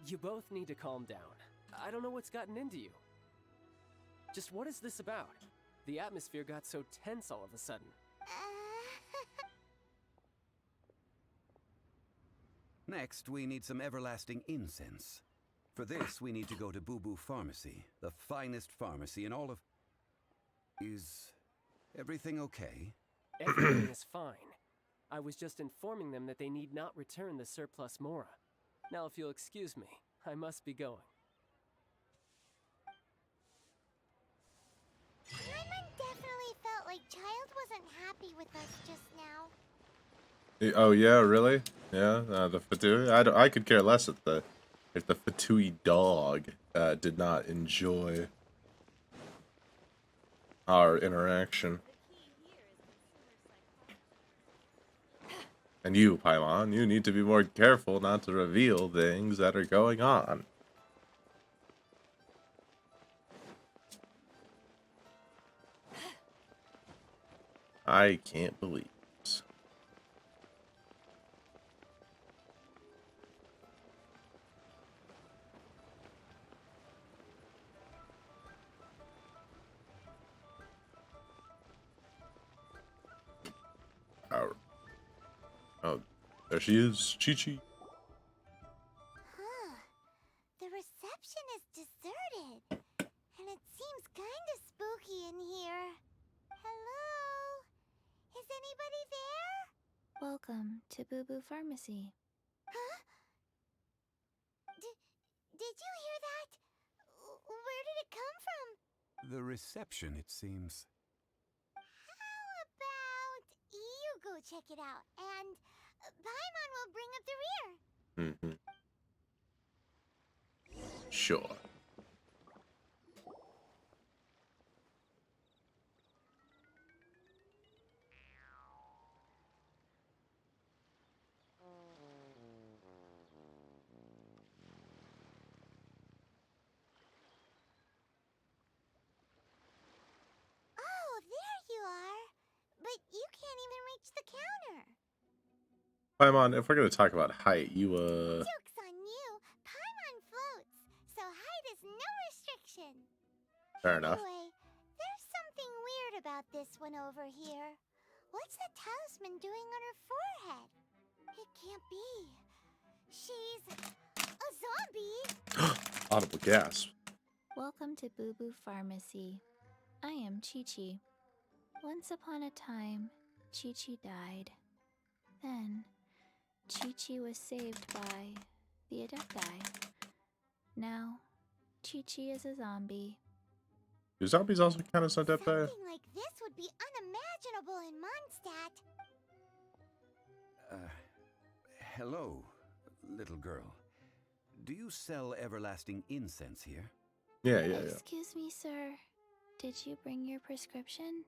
You both need to calm down. I don't know what's gotten into you. Just what is this about? The atmosphere got so tense all of a sudden. Next, we need some everlasting incense. For this, we need to go to Boo Boo Pharmacy, the finest pharmacy in all of... Is everything okay? Everything is fine. I was just informing them that they need not return the surplus Mora. Now if you'll excuse me, I must be going. Paimon definitely felt like Child wasn't happy with us just now. Oh yeah, really? Yeah, the Fatui. I could care less if the Fatui dog did not enjoy our interaction. And you, Paimon, you need to be more careful not to reveal things that are going on. I can't believe this. Oh, there she is, Chi-Chi. Huh. The reception is deserted. And it seems kinda spooky in here. Hello? Is anybody there? Welcome to Boo Boo Pharmacy. Huh? Did you hear that? Where did it come from? The reception, it seems. How about you go check it out, and Paimon will bring up the rear. Sure. Oh, there you are. But you can't even reach the counter. Paimon, if we're gonna talk about height, you Joke's on you. Paimon floats, so height is no restriction. fair enough. Anyway, there's something weird about this one over here. What's the talisman doing on her forehead? It can't be. She's a zombie. Audible gasp. Welcome to Boo Boo Pharmacy. I am Chi-Chi. Once upon a time, Chi-Chi died. Then, Chi-Chi was saved by the Adepti. Now, Chi-Chi is a zombie. Do zombies also kind of sound that bad? Something like this would be unimaginable in Mondstadt. Hello, little girl. Do you sell everlasting incense here? Yeah. Excuse me, sir. Did you bring your prescription?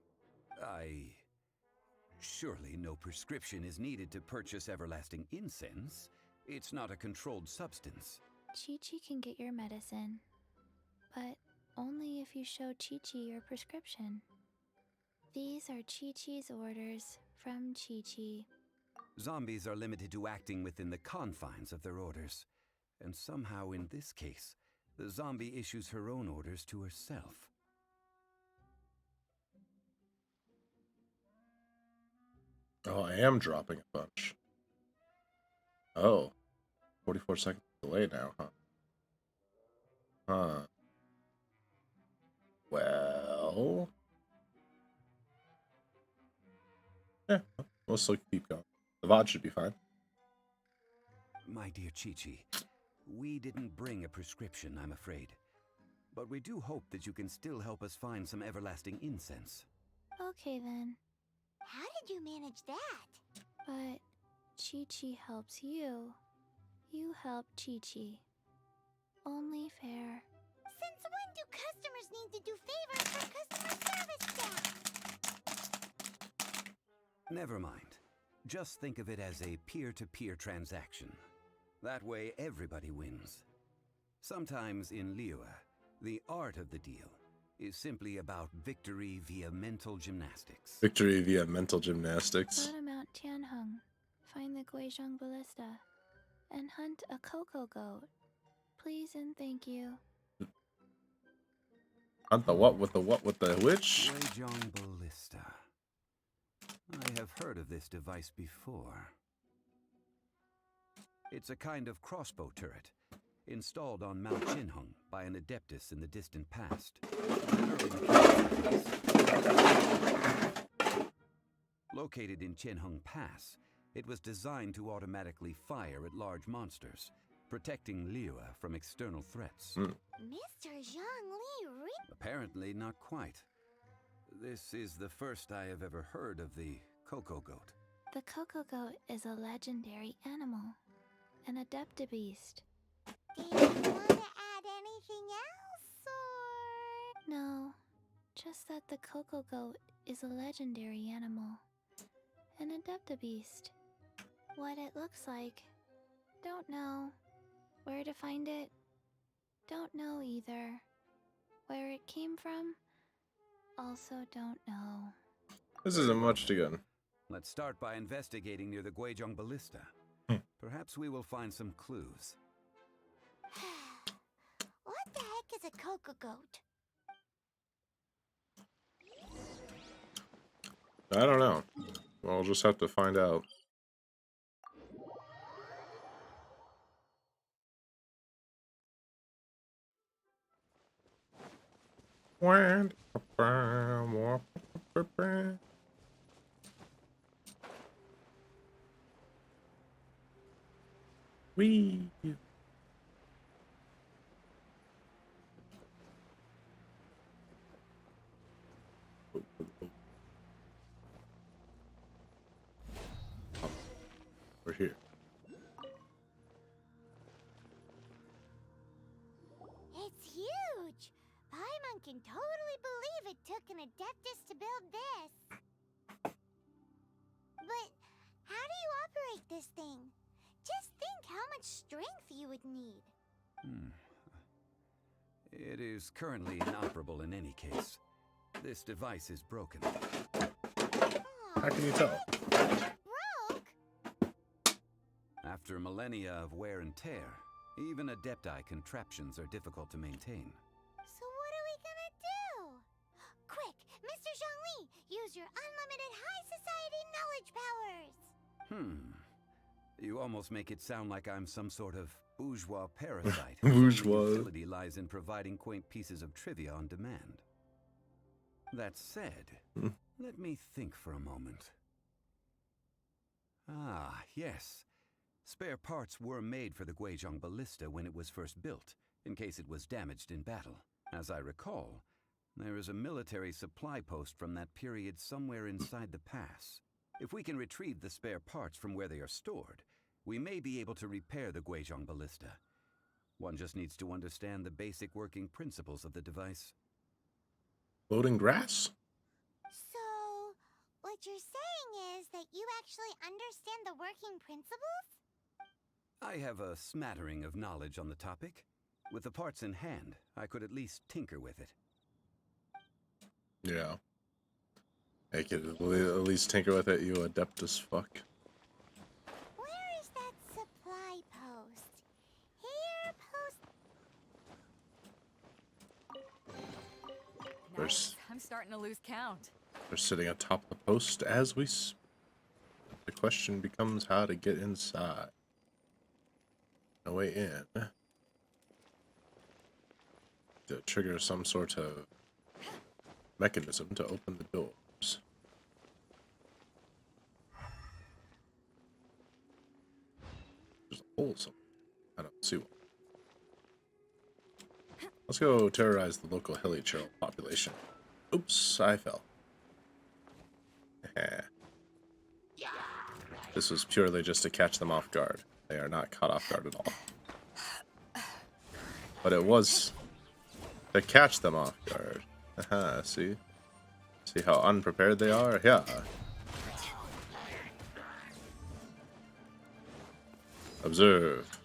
Surely no prescription is needed to purchase everlasting incense. It's not a controlled substance. Chi-Chi can get your medicine, but only if you show Chi-Chi your prescription. These are Chi-Chi's orders from Chi-Chi. Zombies are limited to acting within the confines of their orders. And somehow in this case, the zombie issues her own orders to herself. Oh, I am dropping a bunch. Oh, 44 seconds delay now, huh? Huh. Well... yeah, we'll still keep going. The VOD should be fine. My dear Chi-Chi, we didn't bring a prescription, I'm afraid. But we do hope that you can still help us find some everlasting incense. Okay then, How did you manage that? but Chi-Chi helps you. You help Chi-Chi. Only fair. Since when do customers need to do favors for customer service staff? Never mind. Just think of it as a peer-to-peer transaction. That way everybody wins. Sometimes in Liyue, the art of the deal is simply about victory via mental gymnastics. Victory via mental gymnastics. Go to Mount Tianheng, find the Guizhong Ballista, and hunt a cocoa goat. please and thank you. Not the what with the which? Guejong Ballista. I have heard of this device before. It's a kind of crossbow turret, installed on Mount Jinhung by an adeptus in the distant past. Located in Jinhung Pass, it was designed to automatically fire at large monsters, protecting Liyue from external threats. Mr. Zhongli Apparently not quite. This is the first I have ever heard of the Coco Goat. The Coco Goat is a legendary animal, an adeptabeast. Do you want to add anything else, or...? No, just that the Coco Goat is a legendary animal, an adeptabeast. What it looks like, don't know. Where to find it, don't know either. Where it came from, also don't know. This isn't much to get. Let's start by investigating near the Guejong Ballista. Perhaps we will find some clues. What the heck is a Coco Goat? I don't know. We'll just have to find out. Wee. We're here. It's huge! Paimon can totally believe it took an adeptus to build this. But how do you operate this thing? Just think how much strength you would need. It is currently inoperable in any case. This device is broken. How can you tell? Broke? After millennia of wear and tear, even adepti contraptions are difficult to maintain. So what are we gonna do? Quick, Mr. Zhongli, use your unlimited high society knowledge powers! You almost make it sound like I'm some sort of bourgeois parasite. Bourgeois. whose utility lies in providing quaint pieces of trivia on demand. That said, let me think for a moment. Ah, yes. Spare parts were made for the Guejong Ballista when it was first built, in case it was damaged in battle. As I recall, there is a military supply post from that period somewhere inside the pass. If we can retrieve the spare parts from where they are stored, we may be able to repair the Guejong Ballista. One just needs to understand the basic working principles of the device. Loading grass? So, what you're saying is that you actually understand the working principles? I have a smattering of knowledge on the topic. With the parts in hand, I could at least tinker with it. Yeah. I could at least tinker with it, you adeptus fuck. Where is that supply post? Here, post... Nice. I'm starting to lose count. They're sitting atop the post as we speak. The question becomes how to get inside. No way in. To trigger some sort of mechanism to open the doors. There's a hole somewhere. I don't see one. Let's go terrorize the local hilly churl population. Oops, I fell. This was purely just to catch them off guard. They are not caught off guard at all. But it was to catch them off guard. Aha, see? See how unprepared they are? Yeah. Observe.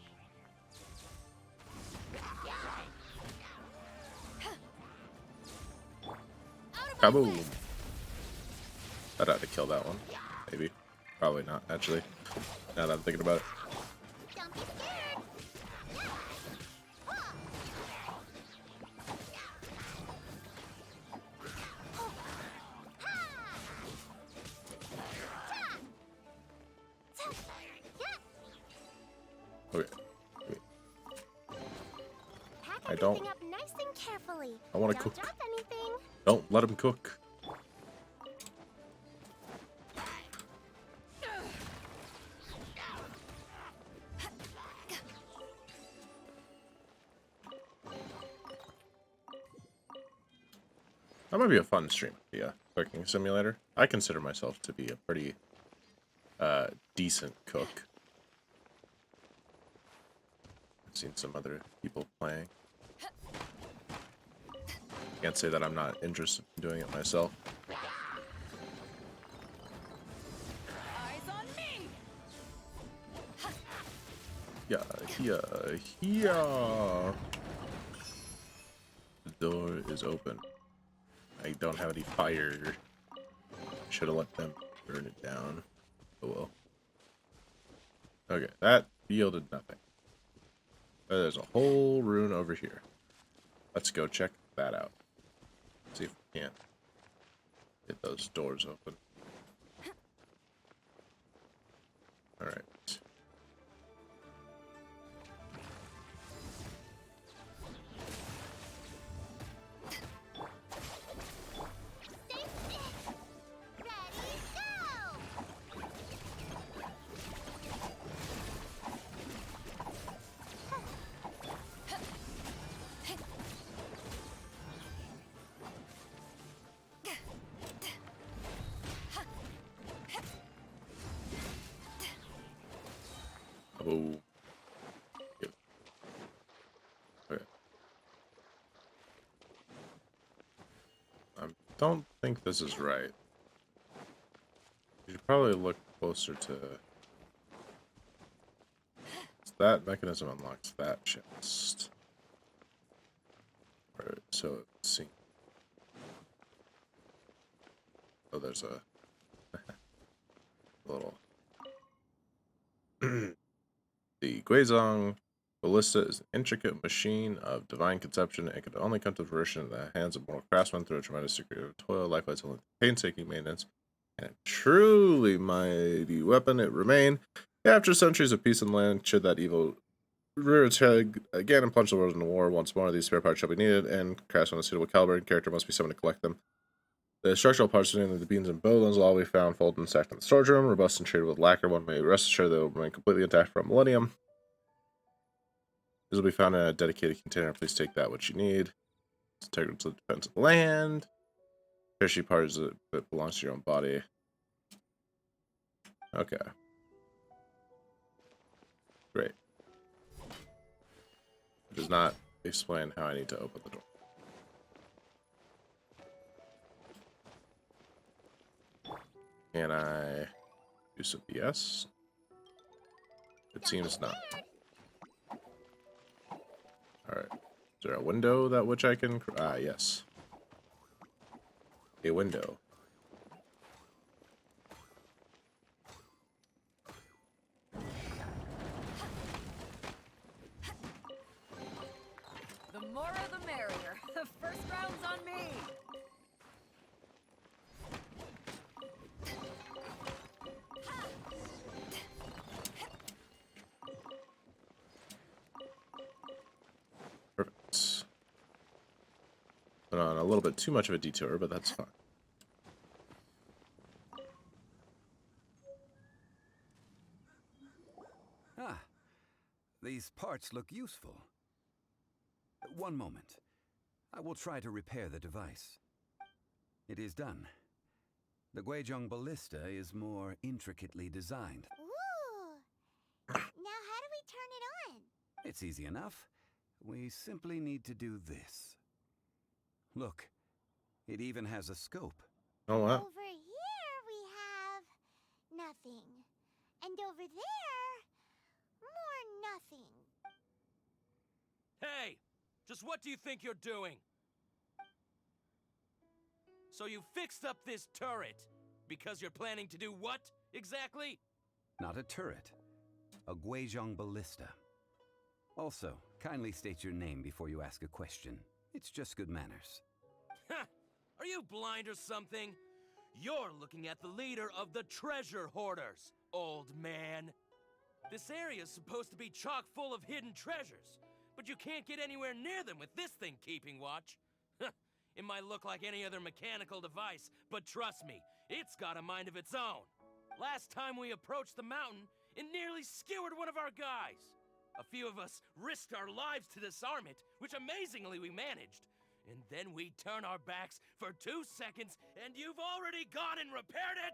Kaboom! I'd have to kill that one. Maybe. Probably not, actually. Now that I'm thinking about it. Don't be scared! I don't. Everything up nice and carefully. I want to Don't cook. drop anything. Don't let him cook. That might be a fun stream. Yeah, cooking simulator. I consider myself to be a pretty decent cook. I've seen some other people playing. Can't say that I'm not interested in doing it myself. Eyes on me. Yeah. The door is open. I don't have any fire. Should have let them burn it down. Oh well. Okay, that yielded nothing. There's a whole rune over here. Let's go check that out. See if we can't get those doors open. Alright. Oh. Yep. Okay. I don't think this is right. You should probably look closer to... That mechanism unlocks that chest. Alright, so let's see. Oh, there's a... little... The Guizhong Ballista is an intricate machine of divine conception. It can only come to fruition in the hands of mortal craftsmen through a tremendous degree of toil, likewise only painstaking maintenance, and a truly mighty weapon it remain. After centuries of peace and land, should that evil rear its head again and plunge the world into war once more, these spare parts shall be needed, and craftsmen of suitable caliber and character must be summoned to collect them. The structural parts containing the beams and bowlines will all be found folded and stacked in the storage room. Robust and treated with lacquer, one may rest assured they will remain completely intact for a millennium. This will be found in a dedicated container. Please take that which you need. It's integral to the defense of the land. Parachute part is that belongs to your own body. Okay. Great. It does not explain how I need to open the door. Can I do some BS? It seems not. Alright. Is there a window that which I can... Ah, yes. A window. The more the merrier. The first round's on me. Perfect. Went on a little bit too much of a detour, but that's fine. Ah, these parts look useful. One moment. I will try to repair the device. It is done. The Guizhong Ballista is more intricately designed. Ooh. Now how do we turn it on? It's easy enough. We simply need to do this. Look, it even has a scope. Oh, what? Over here we have nothing. And over there, more nothing. Hey! Just what do you think you're doing? So you fixed up this turret because you're planning to do what, exactly? Not a turret. A Guizhong Ballista. Also, kindly state your name before you ask a question. It's just good manners. Ha! Are you blind or something? You're looking at the leader of the treasure hoarders, old man. This area is supposed to be chock full of hidden treasures, but you can't get anywhere near them with this thing keeping watch. It might look like any other mechanical device, but trust me, it's got a mind of its own. Last time we approached the mountain, it nearly skewered one of our guys. A few of us risked our lives to disarm it, which amazingly we managed. And then we turn our backs for 2 seconds, and you've already gone and repaired it!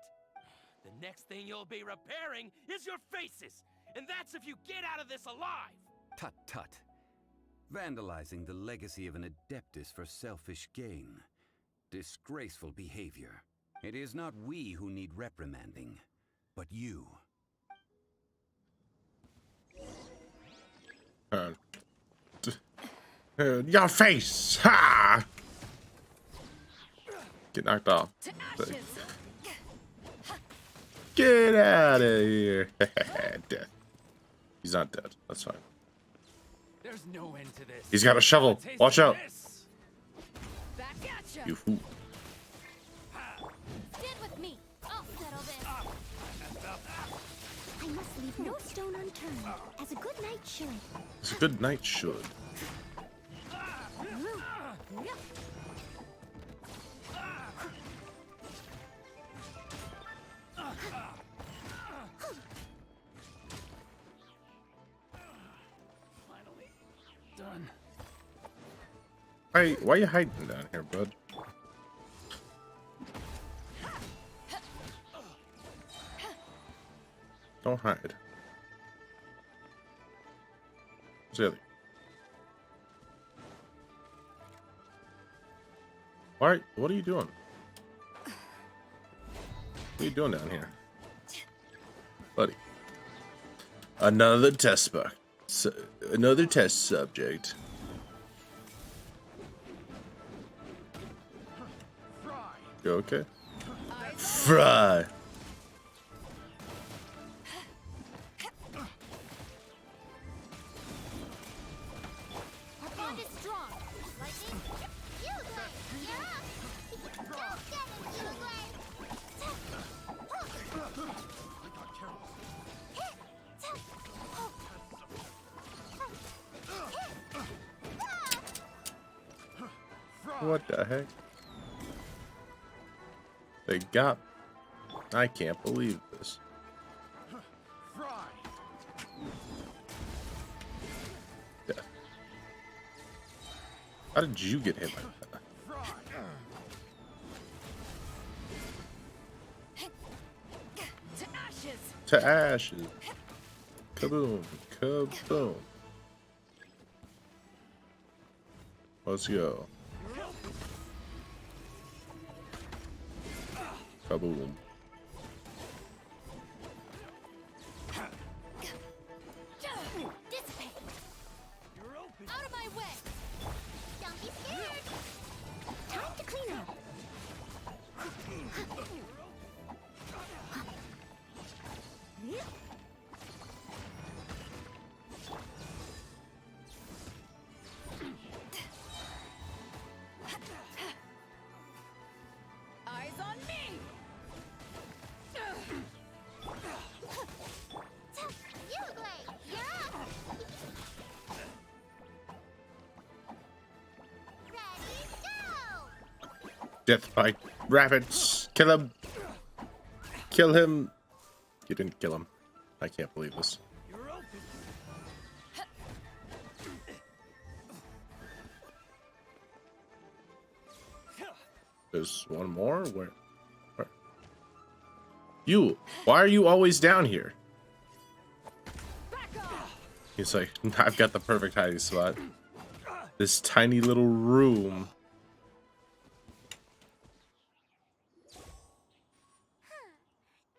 The next thing you'll be repairing is your faces, and that's if you get out of this alive! Tut tut. Vandalizing the legacy of an Adeptus for selfish gain. Disgraceful behavior. It is not we who need reprimanding, but you. Your face! Ha! Get knocked off. To ashes. Get out of here. Dead. He's not dead. That's fine. There's no end to this. He's got a shovel. Watch out. Back at ya. You fool. Stand with me. I'll settle this. I must leave no stone unturned, as a good knight should. It's a good night should. Finally done. Why are you hiding down here, bud? Don't hide. Where's the other? What are you doing? What are you doing down here? Buddy. Another test another test subject. You okay? Fry. Our bond is strong. Lightning, you glide. You're up. Don't get it, you glide. What the heck? They got... I can't believe this. Death. How did you get hit like that? To ashes. To ashes. Kaboom. Kaboom. Let's go. Kaboom. Dissipate. Out of my way. Don't be scared. Time to clean up. Eyes on me. You glide. You're up. Ready, go. Death by rabbits. Kill him. Kill him. You didn't kill him. I can't believe this. There's one more? Where? You! Why are you always down here? Back off. He's like, I've got the perfect hiding spot. This tiny little room.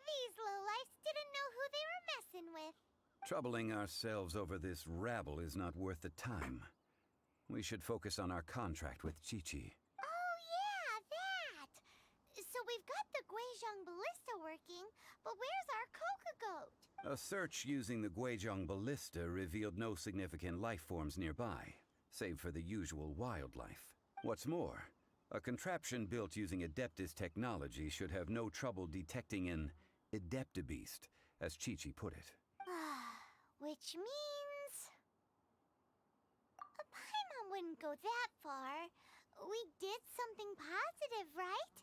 These lowlifes didn't know who they were messing with. Troubling ourselves over this rabble is not worth the time. We should focus on our contract with Chi-Chi. Oh yeah, that. So we've got the Guizhong Ballista working, but where's our Coca Goat? A search using the Guizhong Ballista revealed no significant life forms nearby, save for the usual wildlife. What's more, a contraption built using Adeptus technology should have no trouble detecting an Adeptabeast, as Chi-Chi put it. Which means... wouldn't go that far. We did something positive, right?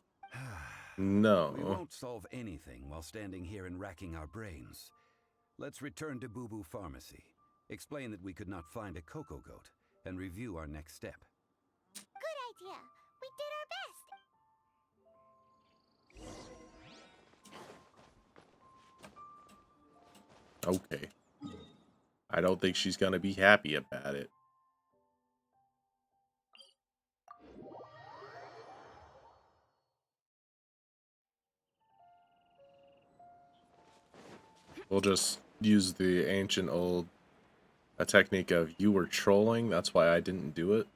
We No. won't solve anything while standing here and racking our brains. Let's return to Boo Boo Pharmacy, explain that we could not find a Coco Goat, and review our next step. Good idea. We did our best. Okay. I don't think she's gonna be happy about it. We'll just use the ancient old technique of you were trolling, that's why I didn't do it.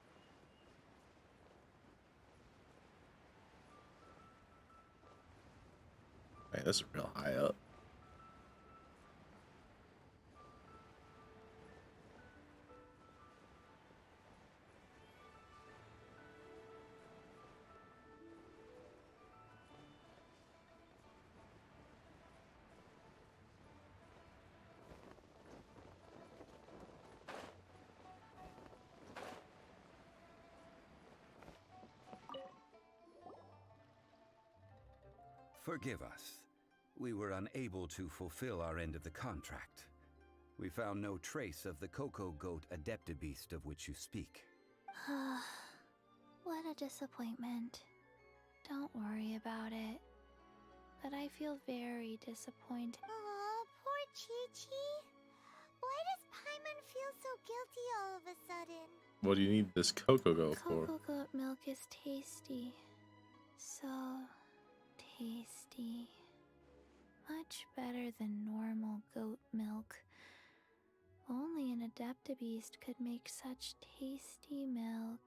Man, this is real high up. Forgive us. We were unable to fulfill our end of the contract. We found no trace of the Coco Goat Adeptibeast of which you speak. What a disappointment. Don't worry about it. But I feel very disappointed. Aw, poor Chi-Chi. Why does Paimon feel so guilty all of a sudden? What do you need this Coco Goat for? Cocoa goat milk is tasty. So tasty. Much better than normal goat milk. Only an Adeptibeast could make such tasty milk.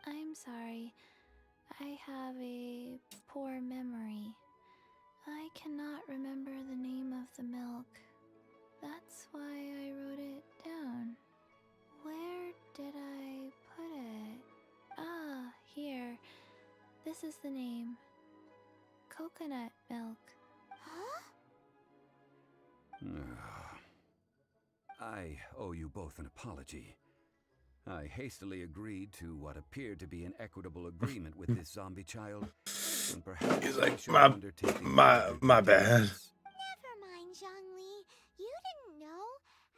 I'm sorry. I have a poor memory. I cannot remember the name of the milk. That's why I wrote it down. Where did I put it? Ah, here. This is the name. Coconut milk. Huh? I owe you both an apology. I hastily agreed to what appeared to be an equitable agreement with this zombie child. And perhaps He's I like, should have undertaken my bad. Never mind, Zhongli. You didn't know.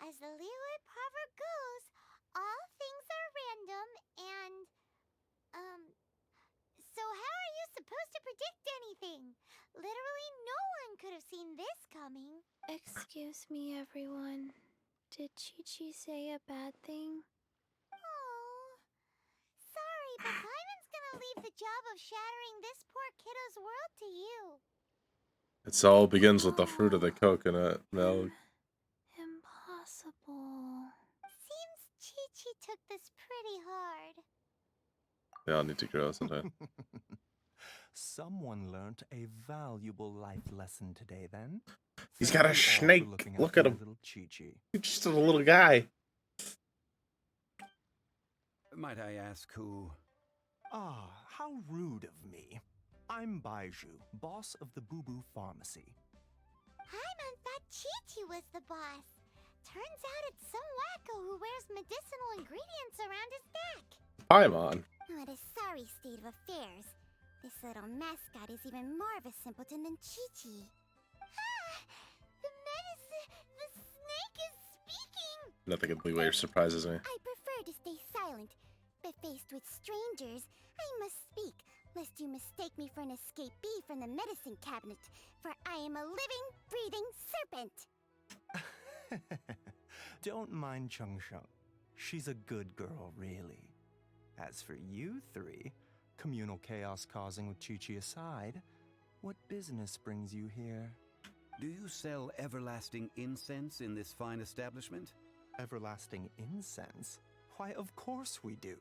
As the Liyue proverb goes, all things are random and, so how are you supposed to predict anything? Literally no one could have seen this coming. Excuse me, everyone. Did Chi-Chi say a bad thing? Oh, sorry, but Paimon's gonna leave the job of shattering this poor kiddo's world to you. It all begins with the fruit of the coconut milk. Impossible. Seems Chi-Chi took this pretty hard. They all need to grow sometime. Someone learnt a valuable life lesson today, then. He's Thank got a you all for snake. looking Look after at my him. Little Chi-Chi. He's just a little guy. Might I ask who? Ah, how rude of me. I'm Baiju, boss of the Boo Boo Pharmacy. Paimon thought Chi-Chi was the boss. Turns out it's some wacko who wears medicinal ingredients around his neck. Paimon. What a sorry state of affairs. This little mascot is even more of a simpleton than Chi-Chi. Ah! The snake is speaking! Nothing in Liyue surprises me. I prefer to stay silent, but faced with strangers, I must speak, lest you mistake me for an escapee from the medicine cabinet, for I am a living, breathing serpent! Don't mind Chung Sheng. She's a good girl, really. As for you three, communal chaos causing with Chi-Chi aside, what business brings you here? Do you sell everlasting incense in this fine establishment? Everlasting incense? Why, of course we do.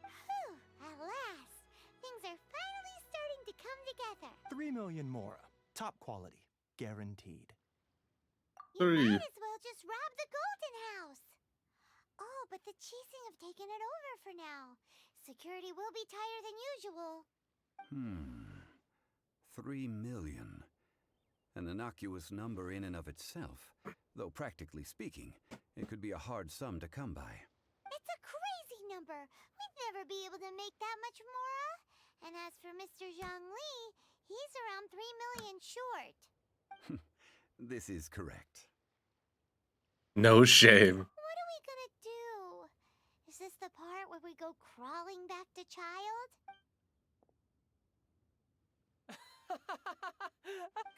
Whew, at last! Things are finally starting to come together. 3 million Mora. Top quality. Guaranteed. You Three. might as well just rob the Golden House! Oh, but the Chising have taken it over for now. Security will be tighter than usual. 3 million. An innocuous number in and of itself, though practically speaking, it could be a hard sum to come by. It's a crazy hamper. We'd never be able to make that much Mora. And as for Mr. Zhongli, he's around 3 million short. This is correct. No shame. What are we gonna do? Is this the part where we go crawling back to Child?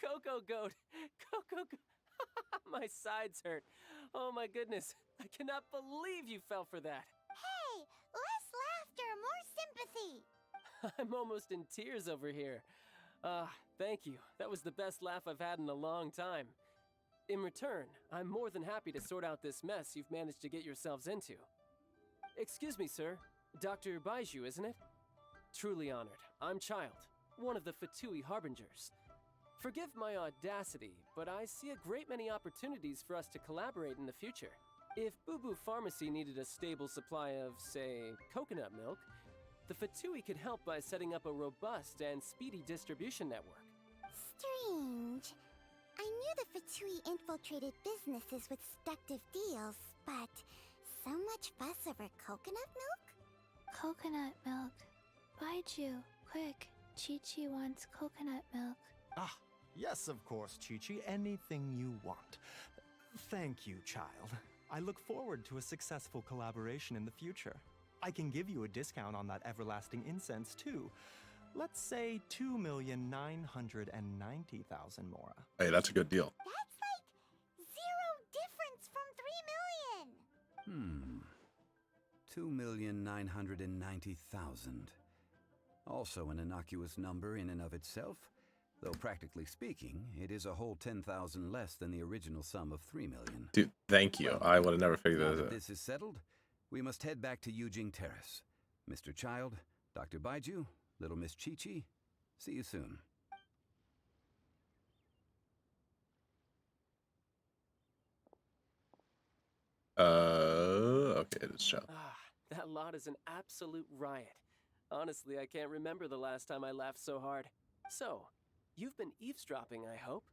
Coco Goat! Coco Goat! My sides hurt. Oh my goodness. I cannot believe you fell for that. Hey, less laughter, more sympathy. I'm almost in tears over here. Thank you. That was the best laugh I've had in a long time. In return, I'm more than happy to sort out this mess you've managed to get yourselves into. Excuse me, sir. Dr. Baiju, isn't it? Truly honored. I'm Child, one of the Fatui Harbingers. Forgive my audacity, but I see a great many opportunities for us to collaborate in the future. If Boo Boo Pharmacy needed a stable supply of, say, coconut milk, the Fatui could help by setting up a robust and speedy distribution network. Strange. I knew the Fatui infiltrated businesses with seductive deals, but so much fuss over coconut milk? Coconut milk. Baiju, quick. Chi-Chi wants coconut milk. Ah, yes, of course, Chi-Chi. Anything you want. Thank you, child. I look forward to a successful collaboration in the future. I can give you a discount on that everlasting incense, too. Let's say 2,990,000 Mora. Hey, that's a good deal. That's like zero difference from 3 million. 2,990,000. Also an innocuous number in and of itself, though practically speaking, it is a whole 10,000 less than the original sum of 3 million. Dude, thank you. I would have never figured Now that that out. this is settled, we must head back to Yujing Terrace. Mr. Child, Dr. Baiju, little Miss Chi-Chi, see you soon. Okay, it's Child. That lot is an absolute riot. Honestly, I can't remember the last time I laughed so hard. So, you've been eavesdropping, I hope.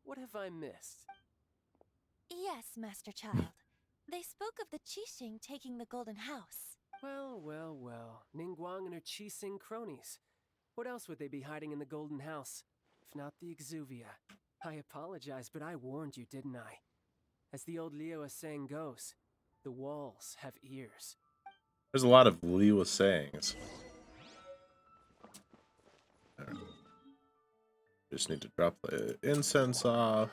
What have I missed? Yes, Master Child. They spoke of the Qixing taking the Golden House. Well, well, well. Ningguang and her Qixing cronies. What else would they be hiding in the Golden House? If not the Exuvia. I apologize, but I warned you, didn't I? As the old Liyue saying goes, the walls have ears. There's a lot of Liyue sayings. There. Just need to drop the incense off.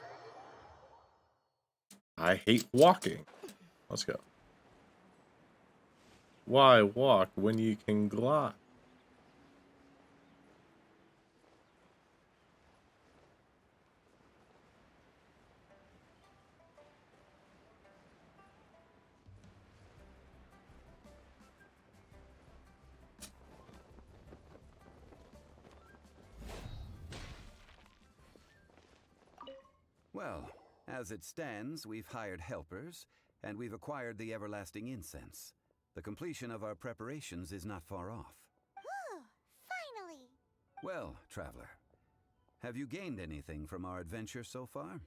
I hate walking. Let's go. Why walk when you can glide? Well, as it stands, we've hired helpers, and we've acquired the everlasting incense. The completion of our preparations is not far off. Whew, finally. Well, traveler, have you gained anything from our adventure so far?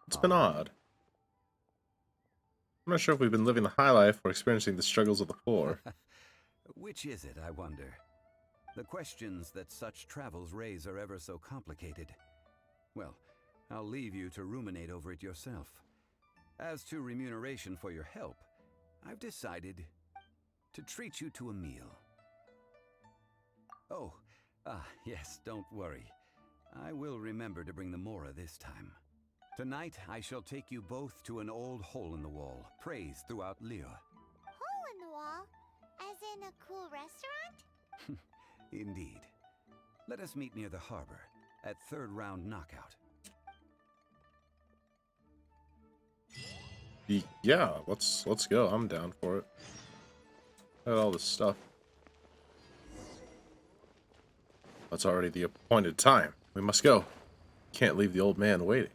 It's been odd. I'm not sure if we've been living the high life or experiencing the struggles of the poor. Which is it, I wonder? The questions that such travels raise are ever so complicated. Well, I'll leave you to ruminate over it yourself. As to remuneration for your help, I've decided to treat you to a meal. Oh, yes, don't worry. I will remember to bring the Mora this time. Tonight, I shall take you both to an old hole-in-the-wall, praised throughout Liyue. Hole in the wall? As in a cool restaurant? Indeed. Let us meet near the harbor, at third round knockout. Yeah, let's go. I'm down for it. Look at all this stuff. It's already the appointed time. We must go. Can't leave the old man waiting.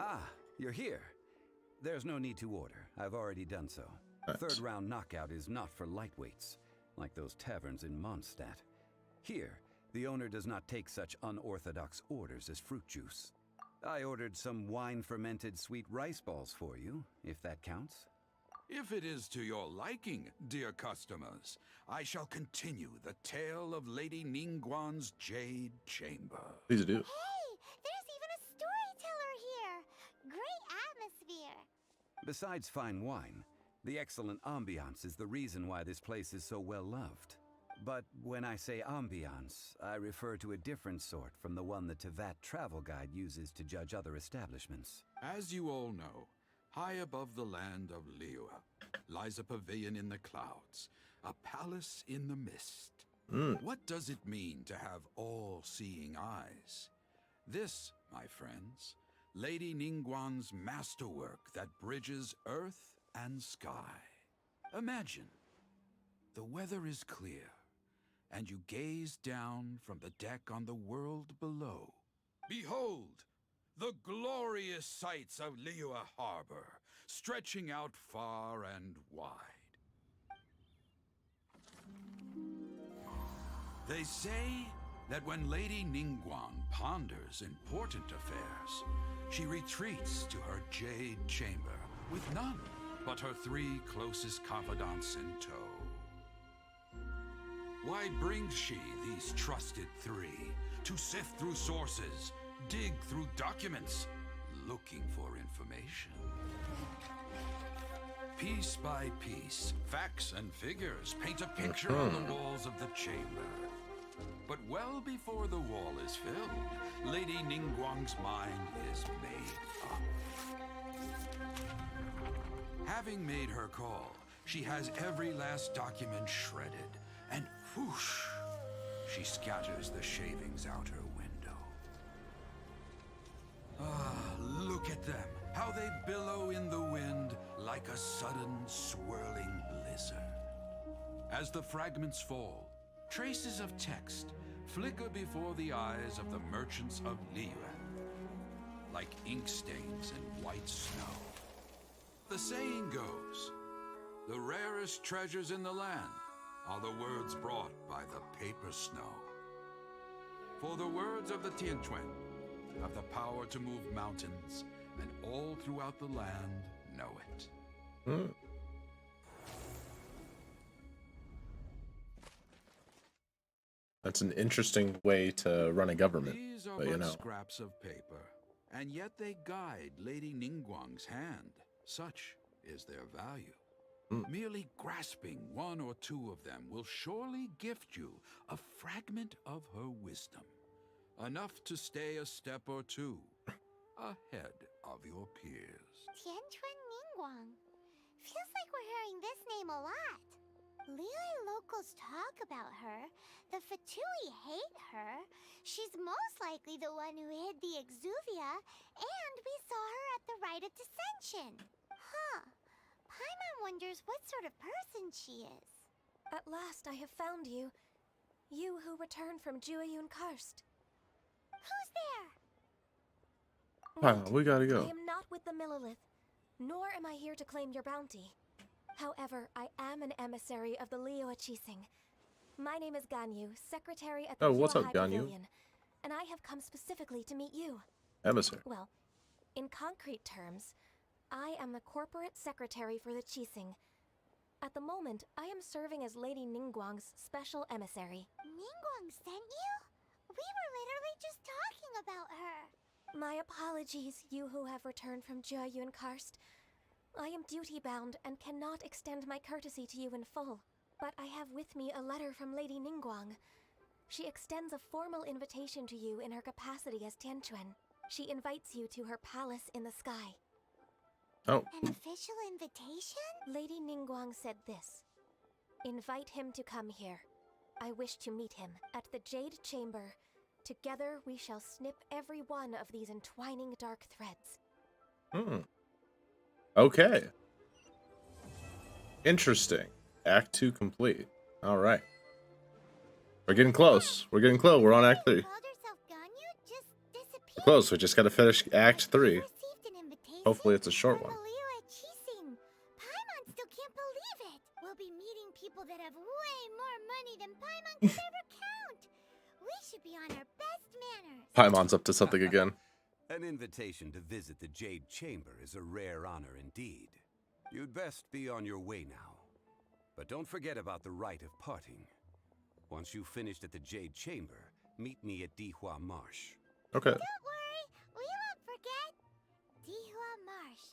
Ah, you're here. There's no need to order. I've already done so. Nice. Third round knockout is not for lightweights, like those taverns in Mondstadt. Here, the owner does not take such unorthodox orders as fruit juice. I ordered some wine-fermented sweet rice balls for you, if that counts. If it is to your liking, dear customers, I shall continue the tale of Lady Ningguang's Jade Chamber. Please do. Hey, there's even a storyteller here. Great atmosphere. Besides fine wine, the excellent ambiance is the reason why this place is so well loved. But when I say ambiance, I refer to a different sort from the one the Tevat travel guide uses to judge other establishments. As you all know, high above the land of Liyue lies a pavilion in the clouds, a palace in the mist. What does it mean to have all-seeing eyes? This, my friends, Lady Ningguang's masterwork that bridges earth and sky. Imagine, the weather is clear, and you gaze down from the deck on the world below. Behold, the glorious sights of Liyue Harbor, stretching out far and wide. They say that when Lady Ningguang ponders important affairs, she retreats to her Jade Chamber with none but her 3 closest confidants in tow. Why brings she these trusted 3 to sift through sources, dig through documents, looking for information? Piece by piece, facts and figures paint a picture on the walls of the chamber. But well before the wall is filled, Lady Ningguang's mind is made up. Having made her call, she has every last document shredded, and whoosh, she scatters the shavings out her window. Ah, look at them, how they billow in the wind like a sudden swirling blizzard. As the fragments fall, traces of text flicker before the eyes of the merchants of Liyue, like ink stains in white snow. The saying goes, the rarest treasures in the land are the words brought by the paper snow. For the words of the Tianquan have the power to move mountains, and all throughout the land know it. That's an interesting way to run a government. These are but, but you know. scraps of paper, and yet they guide Lady Ningguang's hand. Such is their value. Merely grasping 1 or 2 of them will surely gift you a fragment of her wisdom, enough to stay a step or 2 ahead of your peers. Tianquan Ningguang. Feels like we're hearing this name a lot. Liyue locals talk about her. The Fatui hate her. She's most likely the one who hid the Exuvia, and we saw her at the Rite of Descension. Huh. Paimon wonders what sort of person she is. At last I have found you. You who returned from Jueyun Karst. Who's there? Wow, we gotta go. I am not with the Millelith, nor am I here to claim your bounty. However, I am an emissary of the Liyue Qixing. My name is Ganyu, secretary at the what's up, High Ganyu? Pavilion, and I have come specifically to meet you. Emissary. Well, in concrete terms, I am the corporate secretary for the Qixing. At the moment, I am serving as Lady Ningguang's special emissary. Ningguang sent you? We were literally just talking about her. My apologies, you who have returned from Jueyun Karst. I am duty-bound and cannot extend my courtesy to you in full. But I have with me a letter from Lady Ningguang. She extends a formal invitation to you in her capacity as Tianquan. She invites you to her palace in the sky. Oh. An official invitation? Lady Ningguang said this. Invite him to come here. I wish to meet him at the Jade Chamber. Together we shall snip every one of these entwining dark threads. Okay. Interesting. Act 2 complete. Alright. We're getting close. We're getting close. We're on Act 3. Called herself Ganyu? Just disappeared. We're close. We just gotta finish Act 3. Received an Hopefully it's a short one. Paimon still can't believe it. We'll be meeting people that have way more money than Paimon could ever count. We should be on our best manners. Paimon's up to something again. An invitation to visit the Jade Chamber is a rare honor indeed. You'd best be on your way now. But don't forget about the rite of parting. Once you've finished at the Jade Chamber, meet me at Dihua Marsh. Okay. Don't worry, we won't forget. Dihua Marsh.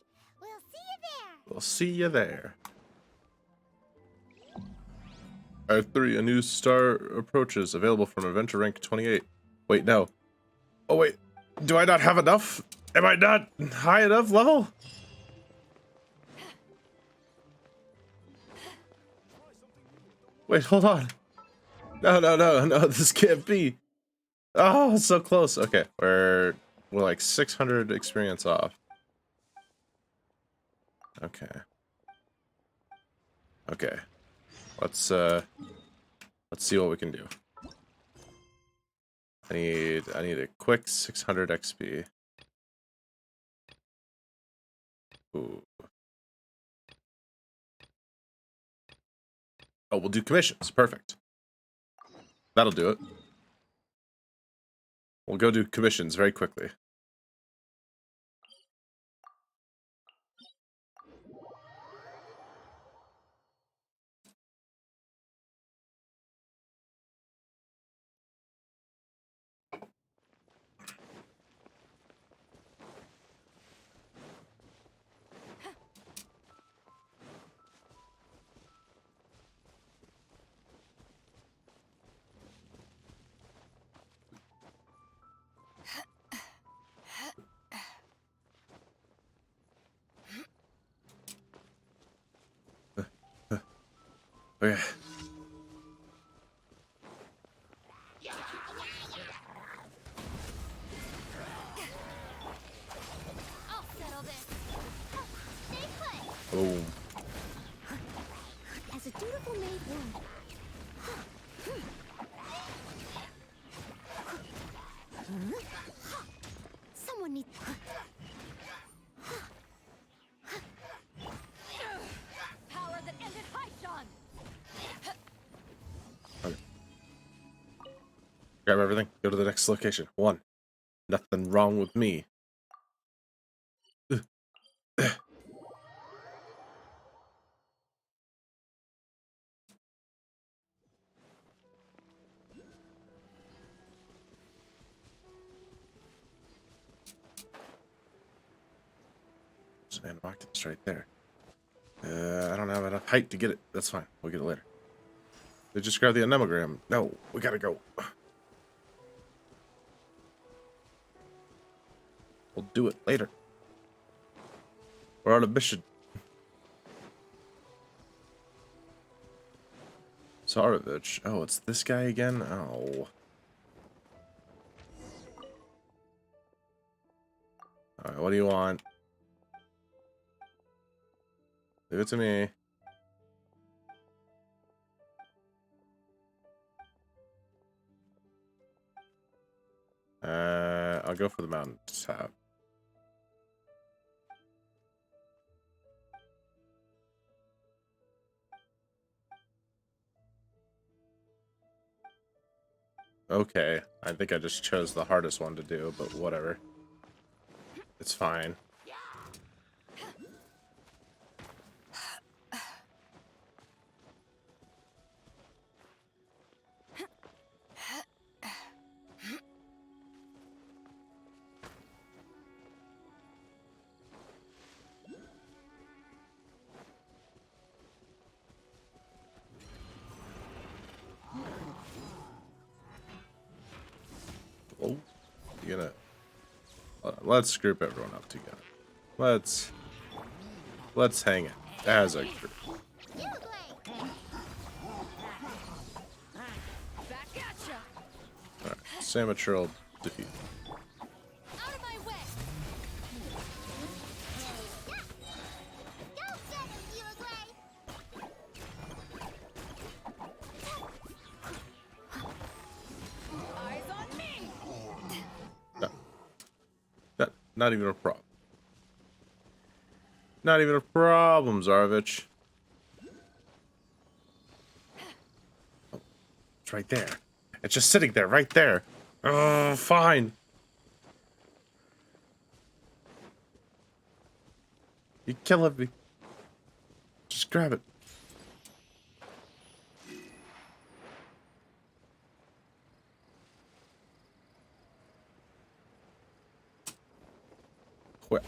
We'll see you there. We'll see you there. Act 3, a new star approaches, available from adventure rank 28. Wait, no. Oh wait, do I not have enough? Am I not high enough level? Wait, hold on. No, this can't be. Oh, it's so close. Okay, we're like 600 experience off. Okay. Let's see what we can do. I need a quick 600 XP. Ooh. Oh, we'll do commissions. Perfect. That'll do it. We'll go do commissions very quickly. Okay. I'll settle this. Stay put. Boom. As a dutiful maid would. Someone needs. Power that ended Haishan. Okay. Grab everything. Go to the next location. 1. Nothing wrong with me. And octopus right there. I don't have enough height to get it. That's fine. We'll get it later. They just grabbed the anemogram. No, we gotta go. We'll do it later. We're on a mission. Sarovich. Oh, it's this guy again? Oh. Alright, what do you want? Leave it to me. I'll go for the mountain tab. Okay, I think I just chose the hardest one to do, but whatever. It's fine. Oh, you gonna... let's group everyone up together. Let's hang it as a group. Alright, Samatryl defeat. Out of my way. Don't get him, Liyue. Eyes on me. No. Not even a problem. Not even a problem, Zarvich. Oh, it's right there. It's just sitting there, right there. Oh, fine. You're killing me. Just grab it. Well.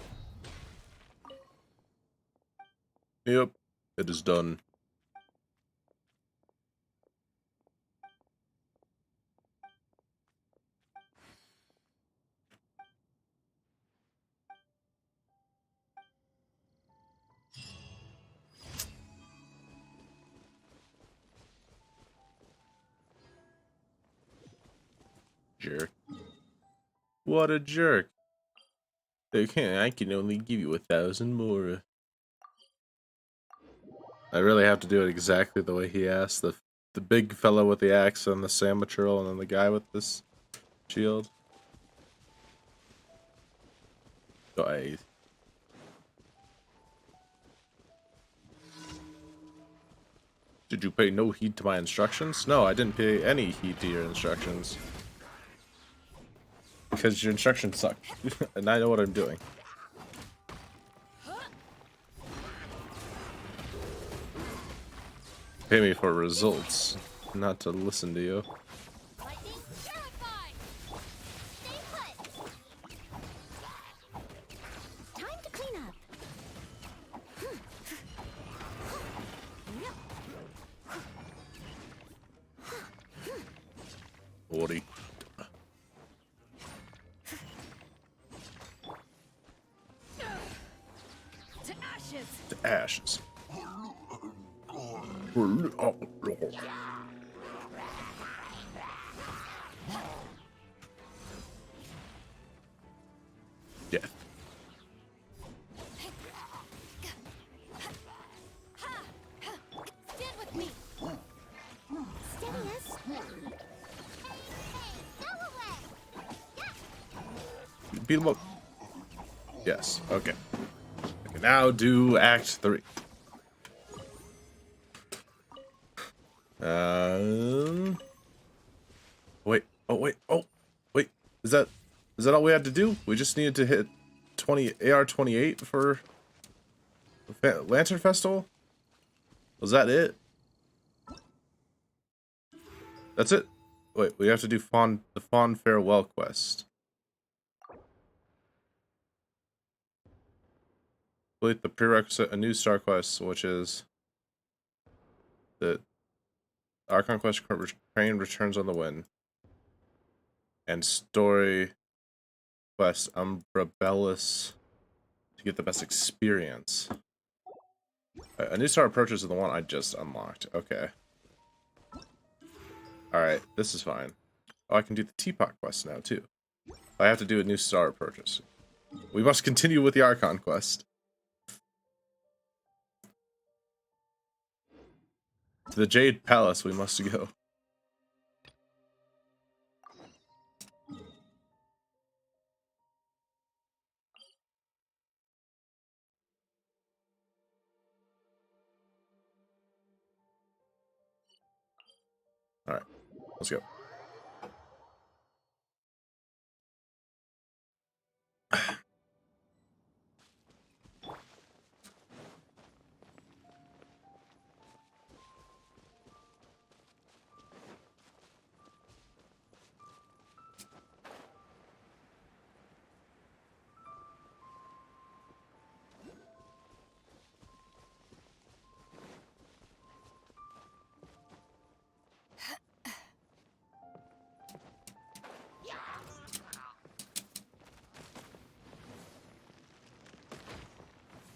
Yep, it is done. Jerk. What a jerk. Okay, I can only give you 1,000 more. I really have to do it exactly the way he asked. The big fellow with the axe and the sandwich roll, and then the guy with this shield. Guys. Did you pay no heed to my instructions? No, I didn't pay any heed to your instructions. Because your instructions suck. And I know what I'm doing. Pay me for results, not to listen to you. Time to clean up. Woody. To ashes. To ashes. Death. Stand with me. Steady us. Go away. Beat him up. Yes, okay. I can now do Act 3. Wait. Oh, wait. Oh, wait. Is that all we had to do? We just needed to hit 20 AR-28 for Lantern Festival? Was that it? That's it? Wait, we have to do the Fawn Farewell quest. Complete the prerequisite, a new star quest, which is the Archon Quest Crane Returns on the Wind. And story quest Umbrabellus to get the best experience. A new star approaches is the one I just unlocked. Okay. Alright, this is fine. Oh, I can do the Teapot quest now, too. I have to do a new star approaches. We must continue with the Archon quest. To the Jade Palace we must go. Alright, let's go.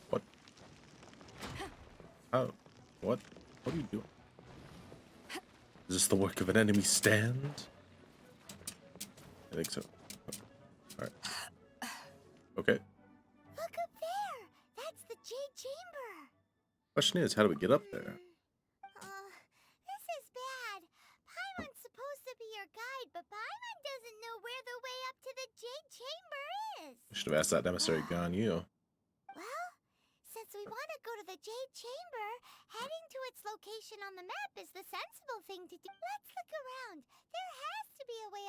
What? Oh, what? What are you doing? Is this the work of an enemy stand? I think so. Alright. Okay. Look up there. That's the Jade Chamber. Question is, how do we get up there? This is bad. Paimon's supposed to be your guide, but Paimon doesn't know where the way up to the Jade Chamber is. We should have asked that emissary Ganyu. Well, since we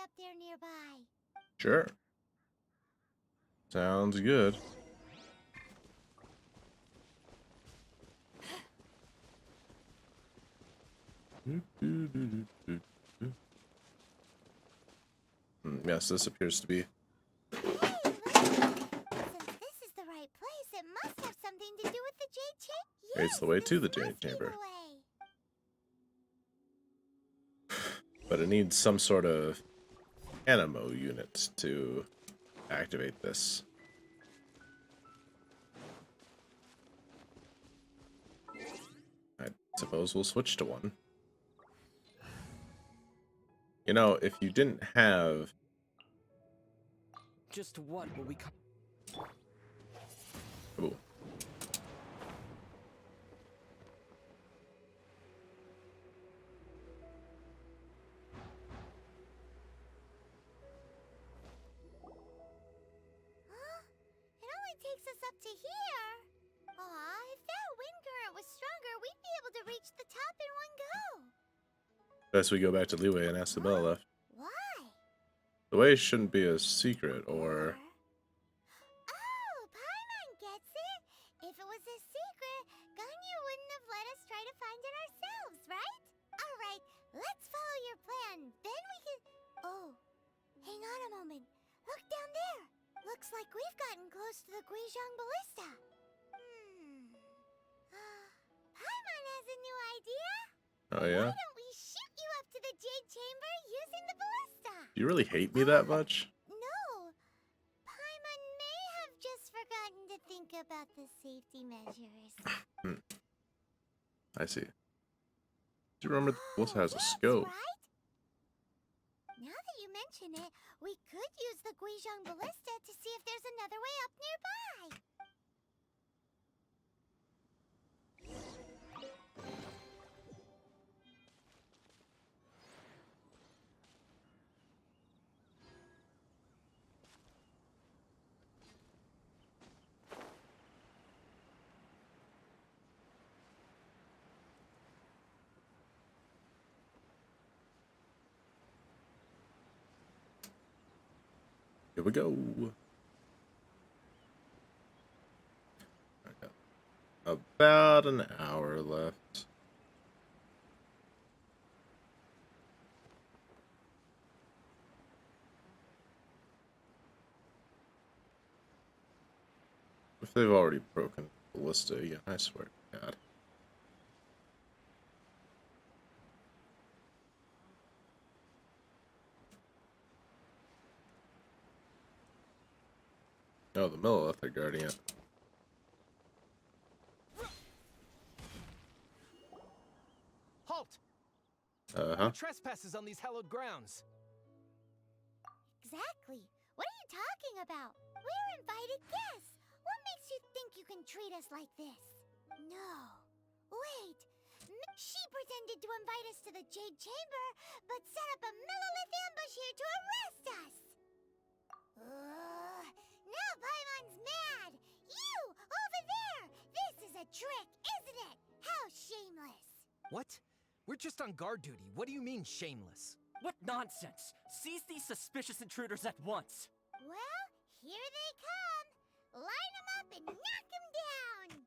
up there nearby. Sure. Sounds good. Yes, this appears to be. Hey, look. Since this is the right place, it must have something to do with the Jade Chamber. It's the way to the Jade Chamber. But it needs some sort of animo unit to activate this. I suppose we'll switch to one. You know, if you didn't have... Just what will we come? Ooh. It only takes us up to here. Aw, if that wind current was stronger, we'd be able to reach the top in one go. Best we go back to Liyue and ask the bell left. Why? The way shouldn't be a secret, or... Oh, Paimon gets it. If it was a secret, Ganyu wouldn't have let us try to find it ourselves, right? Alright, let's follow your plan. Then we can... Oh, hang on a moment. Look down there. Looks like we've gotten close to the Guizhong Ballista. Paimon has a new idea. Oh, yeah? Why don't we shoot you up to the Jade Chamber using the ballista? Do you really hate me that much? No. Paimon may have just forgotten to think about the safety measures. I see. Do you remember the ballista has a Yes, scope? right? Now that you mention it, we could use the Guizhong Ballista to see if there's another way up nearby. Here we go. About an hour left. If they've already broken the ballista again, I swear to God. Oh, the Millilith Guardian. Halt! Uh-huh. Trespasses on these hallowed grounds. Exactly. What are you talking about? We're invited guests. What makes you think you can treat us like this? No. Wait. She pretended to invite us to the Jade Chamber, but set up a Millilith ambush here to arrest us. Now Paimon's mad. You, over there. This is a trick, isn't it? How shameless. What? We're just on guard duty. What do you mean, shameless? What nonsense! Seize these suspicious intruders at once! Well, here they come. Line them up and knock them down.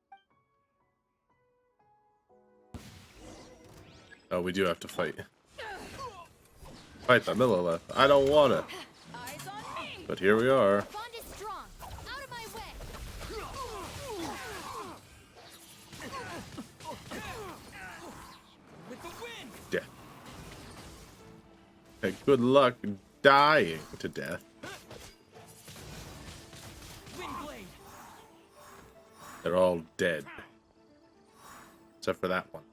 Oh, we do have to fight. Fight the Millilith. I don't wanna. Eyes on me! But here we are. Bond is strong. Out of my way! With the wind! Death. Hey, good luck dying to death. Windblade! They're all dead. Except for that one.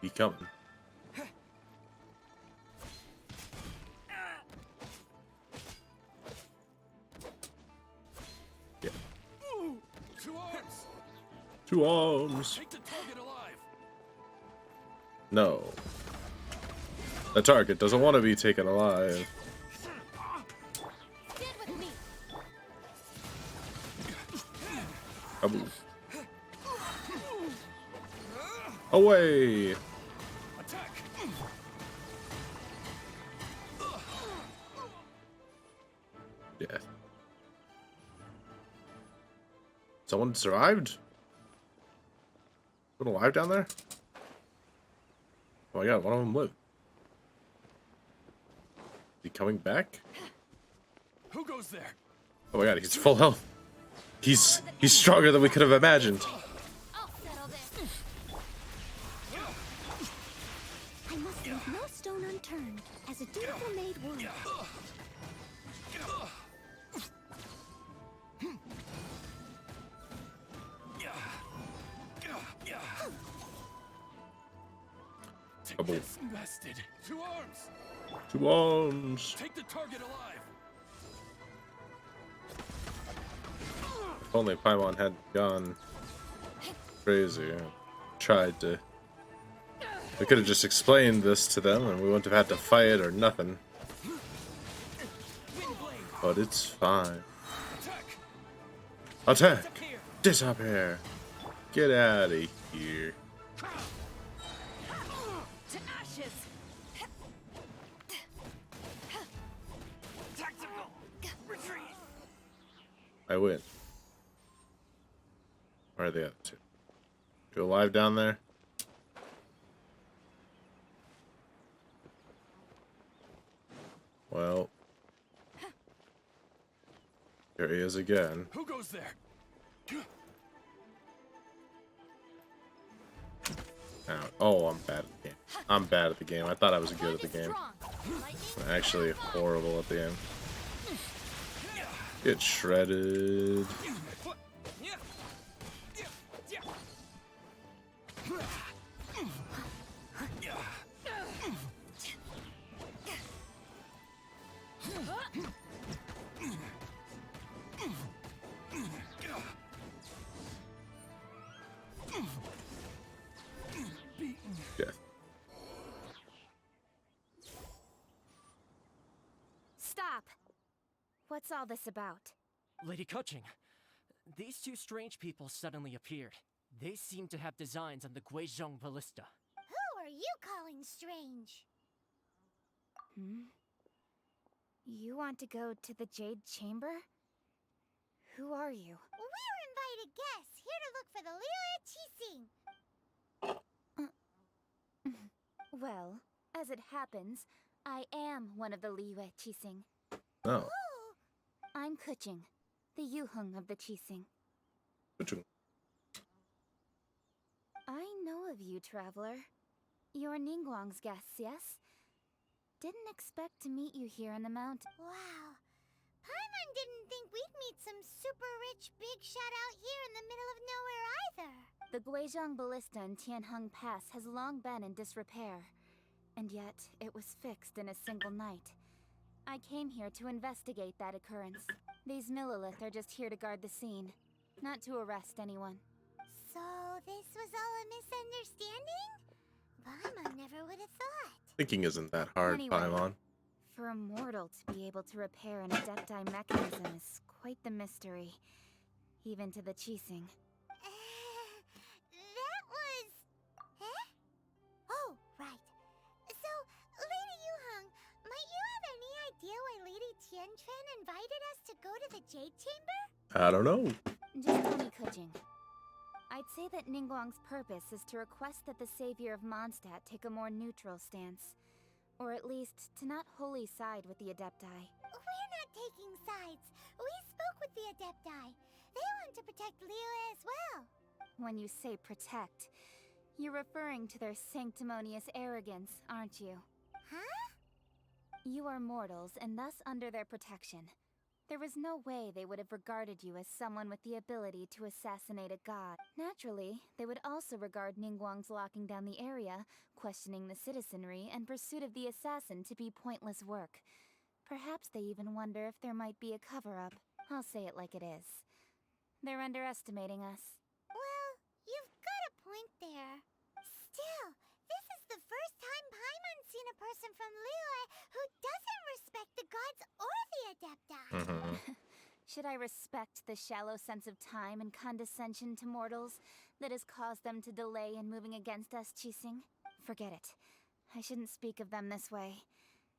He coming. Yeah. Two arms! Two arms. Take the target alive! No. The target doesn't want to be taken alive. Stand with me! Kaboom. Away! Attack! Death. Someone survived? Someone alive down there? Oh my god, one of them lived. Is he coming back? Who goes there? Oh my god, he's full health. He's stronger than we could have imagined. I'll settle this. I must leave no stone unturned, as a dutiful maid would. Take this, bested. 2 arms. 2 arms. Take the target alive. If only Paimon had gone crazy. Tried to. We could have just explained this to them and we wouldn't have had to fight or nothing. But it's fine. Attack! Disappear! Get out of here. To ashes. Tactical retreat. I win. Where are the other two? You alive down there? Well, here he is again. Who goes there? Ow. Oh, I'm bad at the game. I'm bad at the game. I thought I was good at the game. I'm actually horrible at the game. Get shredded. Death. Stop! What's all this about? Lady Kuching, these 2 strange people suddenly appeared. They seem to have designs on the Guizhong Ballista. Who are you calling strange? You want to go to the Jade Chamber? Who are you? We're invited guests, here to look for the Liyue Qixing. Well, as it happens, I am one of the Liyue Qixing. Oh. I'm Kuching, the Yuheng of the Qixing. I know of you, traveler. You're Ningguang's guests, yes? Didn't expect to meet you here in the mountain. Wow. Paimon didn't think we'd meet some super rich big shot out here in the middle of nowhere either. The Guizhong Ballista in Tianheng Pass has long been in disrepair, and yet it was fixed in a single night. I came here to investigate that occurrence. These Millilith are just here to guard the scene, not to arrest anyone. So this was all a misunderstanding? Paimon never would have thought. Thinking isn't that hard, Anyway, Paimon. For a mortal to be able to repair an Adepti mechanism is quite the mystery, even to the Qixing. That was... Eh? Oh, right. So, Lady Yuheng, might you have any idea why Lady Tianquan invited us to go to the Jade Chamber? I don't know. Just tell me, Kuching. I'd say that Ningguang's purpose is to request that the savior of Mondstadt take a more neutral stance. Or at least, to not wholly side with the Adepti. We're not taking sides. We spoke with the Adepti. They want to protect Liyue as well. When you say protect, you're referring to their sanctimonious arrogance, aren't you? Huh? You are mortals, and thus under their protection. There was no way they would have regarded you as someone with the ability to assassinate a god. Naturally, they would also regard Ningguang's locking down the area, questioning the citizenry, and pursuit of the assassin to be pointless work. Perhaps they even wonder if there might be a cover-up. I'll say it like it is. They're underestimating us. Well, you've got a point there. Still, this is the first time Paimon's seen a person from Liyue who doesn't respect the gods or the Adepti. Should I respect the shallow sense of time and condescension to mortals that has caused them to delay in moving against us, Qixing? Forget it. I shouldn't speak of them this way.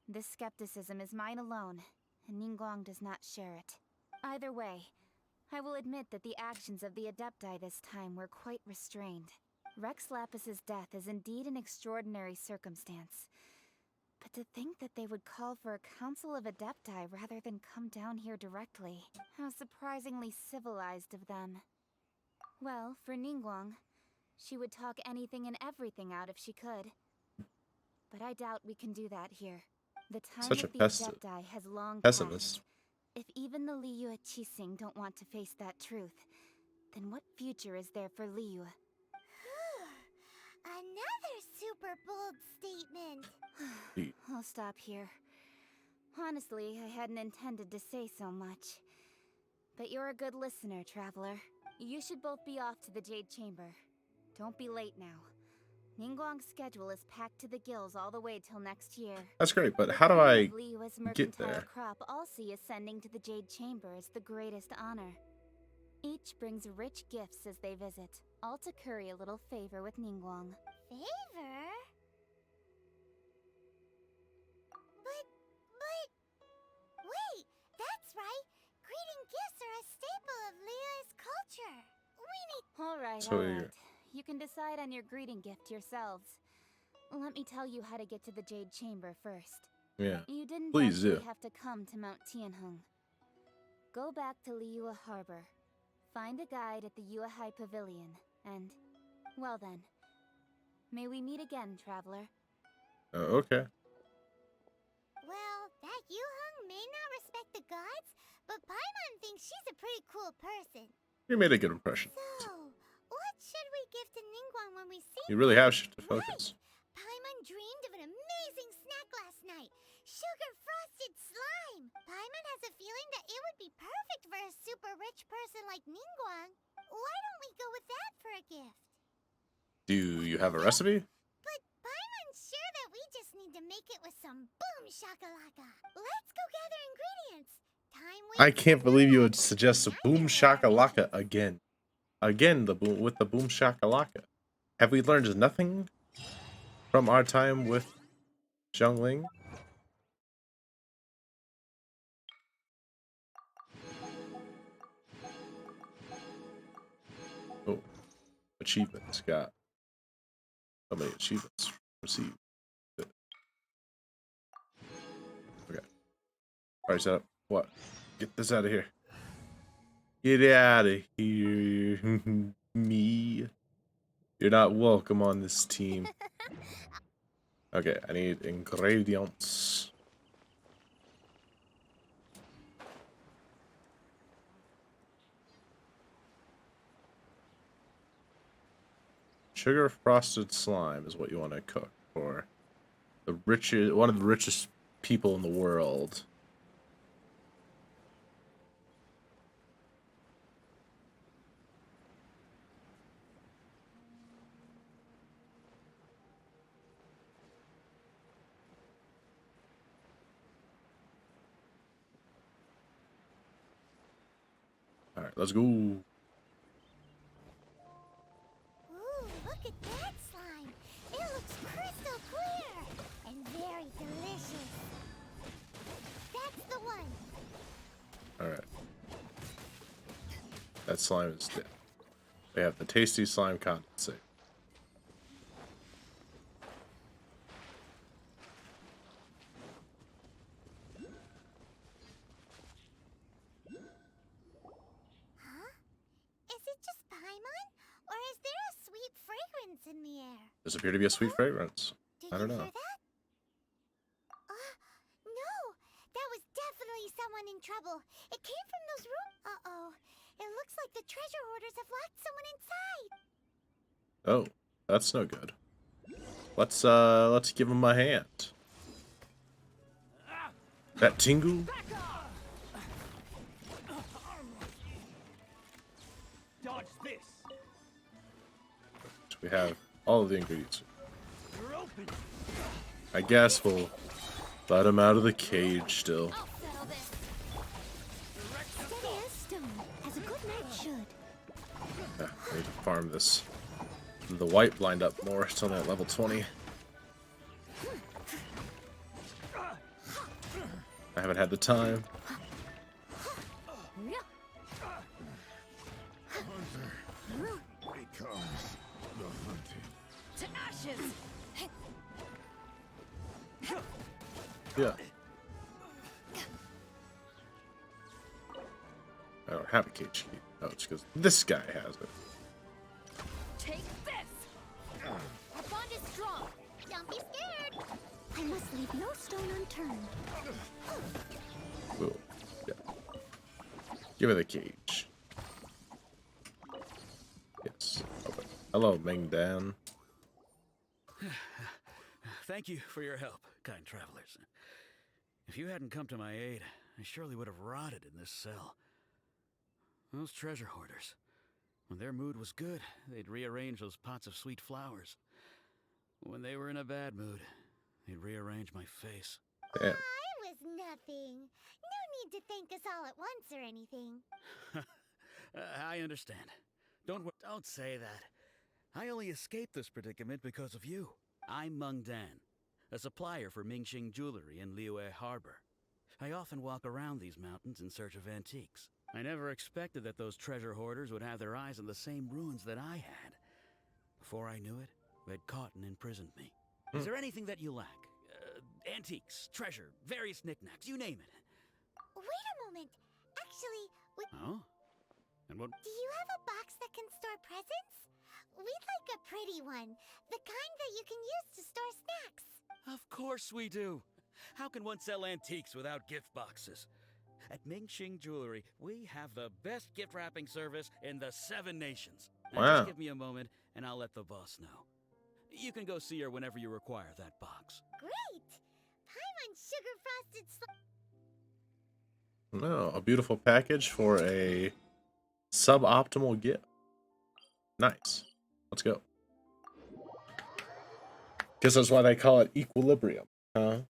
This skepticism is mine alone, and Ningguang does not share it. Either way, I will admit that the actions of the Adepti this time were quite restrained. Rex Lapis's death is indeed an extraordinary circumstance. But to think that they would call for a council of Adepti rather than come down here directly. How surprisingly civilized of them. Well, for Ningguang, she would talk anything and everything out if she could. But I doubt we can do that here. The time Such of a the Adepti has long pessimist. passed. If even the Liyue Qixing don't want to face that truth, then what future is there for Liyue? Another super bold statement. I'll stop here. Honestly, I hadn't intended to say so much. But you're a good listener, Traveler. You should both be off to the Jade Chamber. Don't be late now. Ningguang's schedule is packed to the gills all the way till next year. That's great, but how do I Liyue's get mercantile there? crop all see ascending to the Jade Chamber is the greatest honor. Each brings rich gifts as they visit, all to curry a little favor with Ningguang. Favor? Wait, that's right. Greeting gifts are a staple of Liyue's culture. We need... Alright, So alright. You can decide on your greeting gift yourselves. Let me tell you how to get to the Jade Chamber first. Yeah. You didn't Please actually do. have to come to Mount Tianheng. Go back to Liyue Harbor. Find a guide at the Yuehai Pavilion, and... well then. May we meet again, Traveler. Okay. Well, that Yuheng may not respect the gods, but Paimon thinks she's a pretty cool person. You made a good impression. So, what should we give to Ningguang when we see You really have shit to focus. Paimon dreamed of an amazing snack last night. Sugar-frosted slime. Paimon has a feeling that it would be perfect for a super rich person like Ningguang. Why don't we go with that for a gift? Do you have a recipe? But Paimon's sure that we just need to make it with some boom shakalaka. Let's go gather ingredients. I can't believe you would suggest a boom shakalaka again. Again, the boom with the boom shakalaka. Have we learned nothing from our time with Xiangling? Oh, achievements got so many achievements received. Okay. Alright, set up. What? Get this out of here. Get out of here. Me. You're not welcome on this team. Okay, I need ingredients. Sugar frosted slime is what you want to cook for the richest, one of the richest people in the world. All right, let's go. Ooh, look at that slime. It looks crystal clear and very delicious. That's the one. All right. That slime is dead. We have the tasty slime condensate. Is it just Paimon? Or is there a sweet fragrance in the air? Does appear to be a sweet fragrance. Did I don't you know. hear that? No! That was definitely someone in trouble. It came from those rooms. Uh-oh. It looks like the treasure hoarders have locked someone inside. Oh, that's no good. Let's give him a hand. That Tingu? Dodge this. We have all of the ingredients. You're open. I guess we'll let him out of the cage still. Steady as farm the white blind up more. It's only at level 20. I haven't had the time. Becomes the hunted. To ashes! Yeah. I don't have a cage key. Oh, it's because this guy has it. Take this! Our bond is strong. Don't be scared. I must leave no stone unturned. Cool. Yeah. Give me the cage. Yes. Okay. Hello, Ming Dan. Thank you for your help, kind travelers. If you hadn't come to my aid, I surely would have rotted in this cell. Those treasure hoarders, when their mood was good, they'd rearrange those pots of sweet flowers. When they were in a bad mood, they'd rearrange my face. Damn. It was nothing. No need to thank us all at once or anything. I understand. Don't say that. I only escaped this predicament because of you. I'm Meng Dan, a supplier for Mingxing Jewelry in Liyue Harbor. I often walk around these mountains in search of antiques. I never expected that those treasure hoarders would have their eyes on the same ruins that I had. Before I knew it, they'd caught and imprisoned me. Is there anything that you lack? Antiques, treasure, various knickknacks, you name it. Wait a moment. Actually, Oh? And what? do you have a box that can store presents? We'd like a pretty one. The kind that you can use to store snacks. Of course we do. How can one sell antiques without gift boxes? At Mingxing Jewelry, we have the best gift wrapping service in the 7 nations. Now Wow. just give me a moment, and I'll let the boss know. You can go see her whenever you require that box. Great! Pie on sugar frosted No, a beautiful package for a suboptimal gift. Nice. Let's go. Guess that's why they call it equilibrium, huh?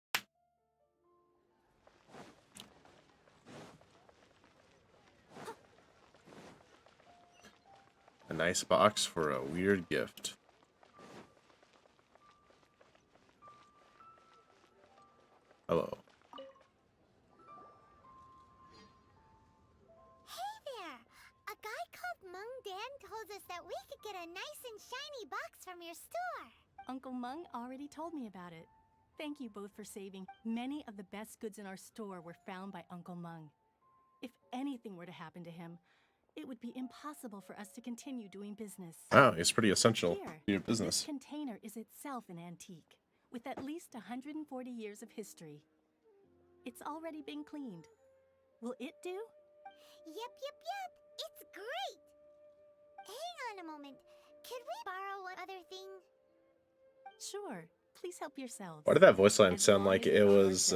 A nice box for a weird gift. Hello. Hey there! A guy called Meng Dan told us that we could get a nice and shiny box from your store. Uncle Meng already told me about it. Thank you both for saving. Many of the best goods in our store were found by Uncle Meng. If anything were to happen to him, it would be impossible for us to continue doing business. Oh, it's pretty essential Here, to your business. this container is itself an antique, with at least 140 years of history. It's already been cleaned. Will it do? Yep. It's great! Hang on a moment. Could we borrow one other thing? Sure. Please help yourselves. Why did that voice line sound like it was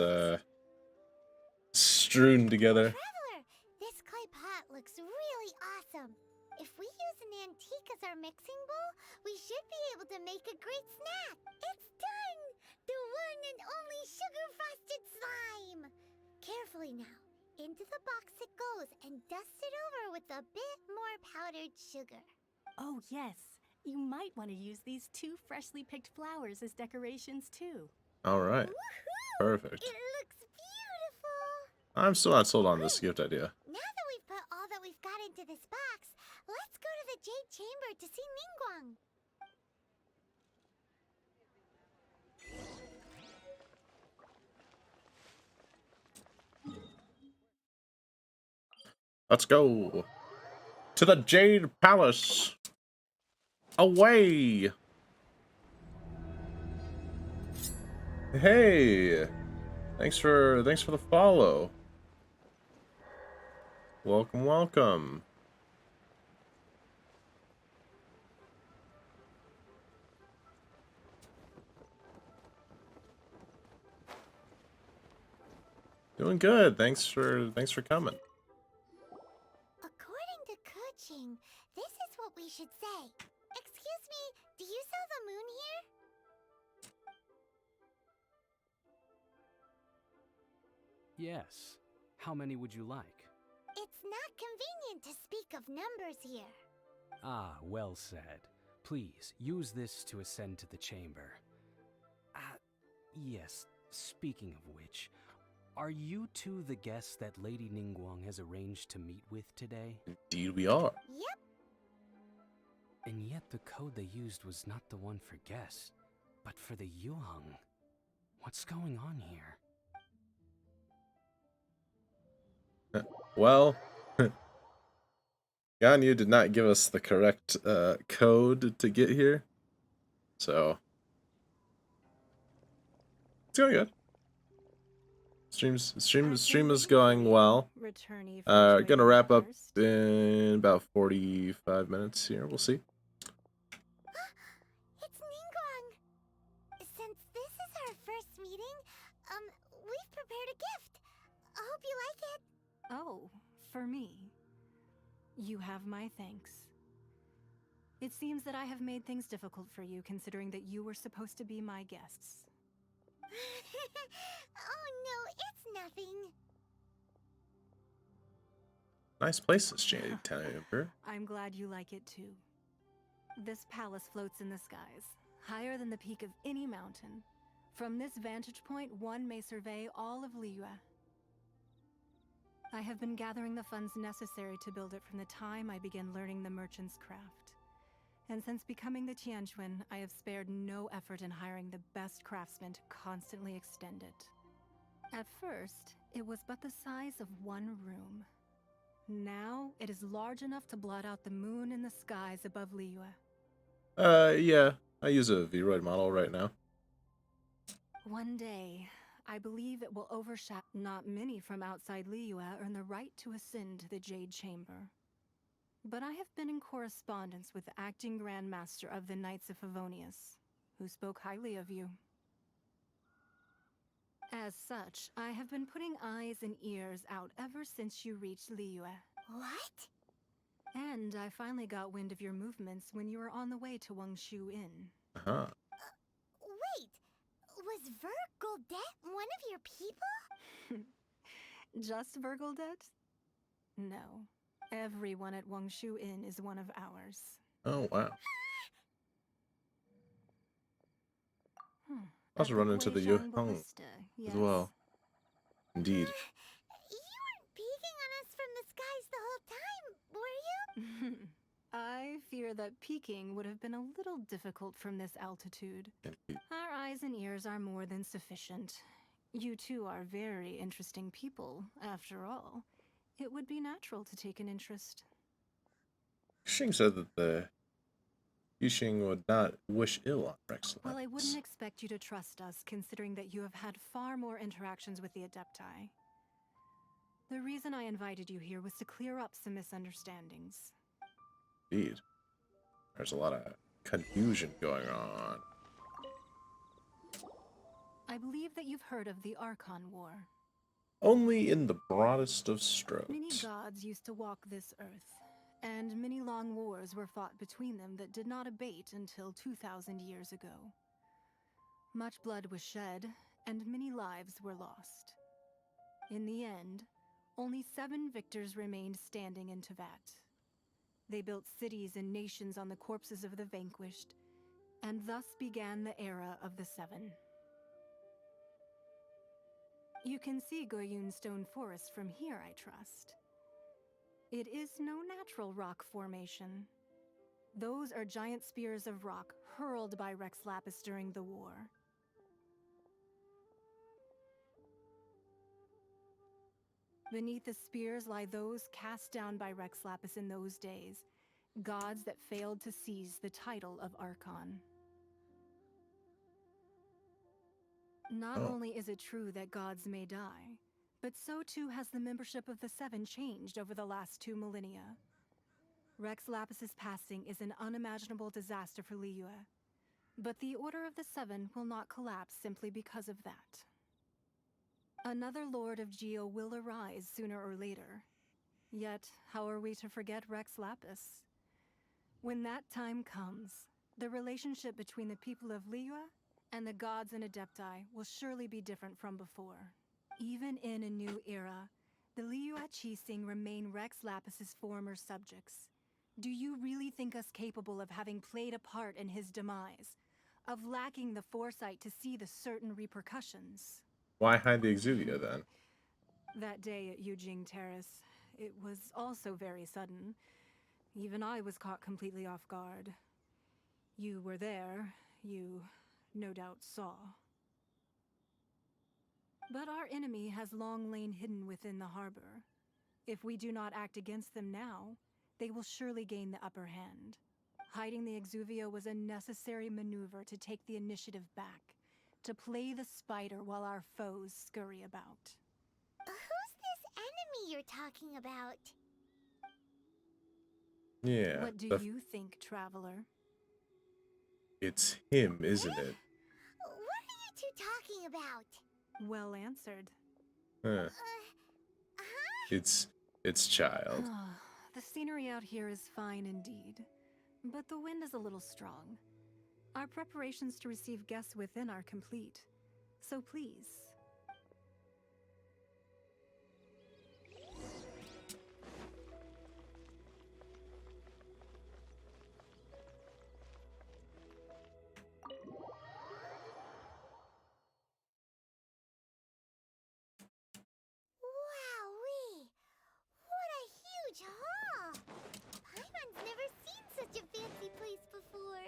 strewn together? Traveler, this clay pot looks really awesome. If we use an antique as our mixing bowl, we should be able to make a great snack. It's done! The one and only sugar-frosted slime! Carefully now. Into the box it goes and dust it over with a bit more powdered sugar. Oh, yes. You might want to use these 2 freshly picked flowers as decorations, too. All right. Perfect. It looks beautiful! I'm still not sold on this gift idea. Now that we've put all that we've got into this box, let's go to the Jade Chamber to see Ningguang. Let's go to the Jade Palace. Away. Hey, thanks for the follow. Welcome. Doing good. Thanks for coming. According to Kuching, this is what we should say. Excuse me, do you sell the moon here? Yes. How many would you like? It's not convenient to speak of numbers here. Ah, well said. Please, use this to ascend to the chamber. Yes, speaking of which, are you two the guests that Lady Ningguang has arranged to meet with today? Indeed we are. Yep. And yet the code they used was not the one for guests, but for the Yuheng. What's going on here? Well, Ganyu did not give us the correct code to get here, so it's going good. Stream is going well. Gonna wrap up in about 45 minutes here. We'll see. It's Ningguang. Since this is our first meeting, we've prepared a gift. I hope you like it. Oh, for me. You have my thanks. It seems that I have made things difficult for you, considering that you were supposed to be my guests. Oh no, it's nothing. Nice place, this Jade Chamber. I'm glad you like it too. This palace floats in the skies, higher than the peak of any mountain. From this vantage point, one may survey all of Liyue. I have been gathering the funds necessary to build it from the time I began learning the merchant's craft. And since becoming the Tianquan, I have spared no effort in hiring the best craftsmen to constantly extend it. At first, it was but the size of one room. Now, it is large enough to blot out the moon in the skies above Liyue. Yeah, I use a Vroid model right now. One day, I believe it will overshadow. Not many from outside Liyue earn the right to ascend to the Jade Chamber. But I have been in correspondence with the acting Grand Master of the Knights of Favonius, who spoke highly of you. As such, I have been putting eyes and ears out ever since you reached Liyue. What? And I finally got wind of your movements when you were on the way to Wangshu Inn. Uh-huh. Wait, was Vergoldet one of your people? Just Vergoldet? No. Everyone at Wangshu Inn is one of ours. Oh, wow. I also run into the Yuheng as well. Indeed. You weren't peeking on us from the skies the whole time, were you? I fear that peeking would have been a little difficult from this altitude. Our eyes and ears are more than sufficient. You two are very interesting people, after all. It would be natural to take an interest. Xing said that the Yuxing would not wish ill on Rex. Well, I wouldn't expect you to trust us, considering that you have had far more interactions with the Adepti. The reason I invited you here was to clear up some misunderstandings. Indeed. There's a lot of confusion going on. I believe that you've heard of the Archon War. Only in the broadest of strokes. Many gods used to walk this earth, and many long wars were fought between them that did not abate until 2,000 years ago. Much blood was shed, and many lives were lost. In the end, only 7 victors remained standing in Teyvat. They built cities and nations on the corpses of the vanquished, and thus began the era of the 7. You can see Goyun Stone Forest from here, I trust. It is no natural rock formation. Those are giant spears of rock hurled by Rex Lapis during the war. Beneath the spears lie those cast down by Rex Lapis in those days, gods that failed to seize the title of Archon. Not only is it true that gods may die, but so too has the membership of the 7 changed over the last 2 millennia. Rex Lapis's passing is an unimaginable disaster for Liyue, but the Order of the 7 will not collapse simply because of that. Another Lord of Geo will arise sooner or later. Yet, how are we to forget Rex Lapis? When that time comes, the relationship between the people of Liyue and the gods and Adepti will surely be different from before. Even in a new era, the Liyue Qixing remain Rex Lapis's former subjects. Do you really think us capable of having played a part in his demise? Of lacking the foresight to see the certain repercussions? Why hide the Exuvia then? That day at Yujing Terrace, it was also very sudden. Even I was caught completely off guard. You were there, you no doubt saw. But our enemy has long lain hidden within the harbor. If we do not act against them now, they will surely gain the upper hand. Hiding the Exuvia was a necessary maneuver to take the initiative back, to play the spider while our foes scurry about. Who's this enemy you're talking about? Yeah. What do you think, traveler? It's him, isn't it? What are you two talking about? Well answered. Huh. It's child. The scenery out here is fine indeed, but the wind is a little strong. Our preparations to receive guests within are complete, so please. Wowee! What a huge hall! Paimon's never seen such a fancy place before.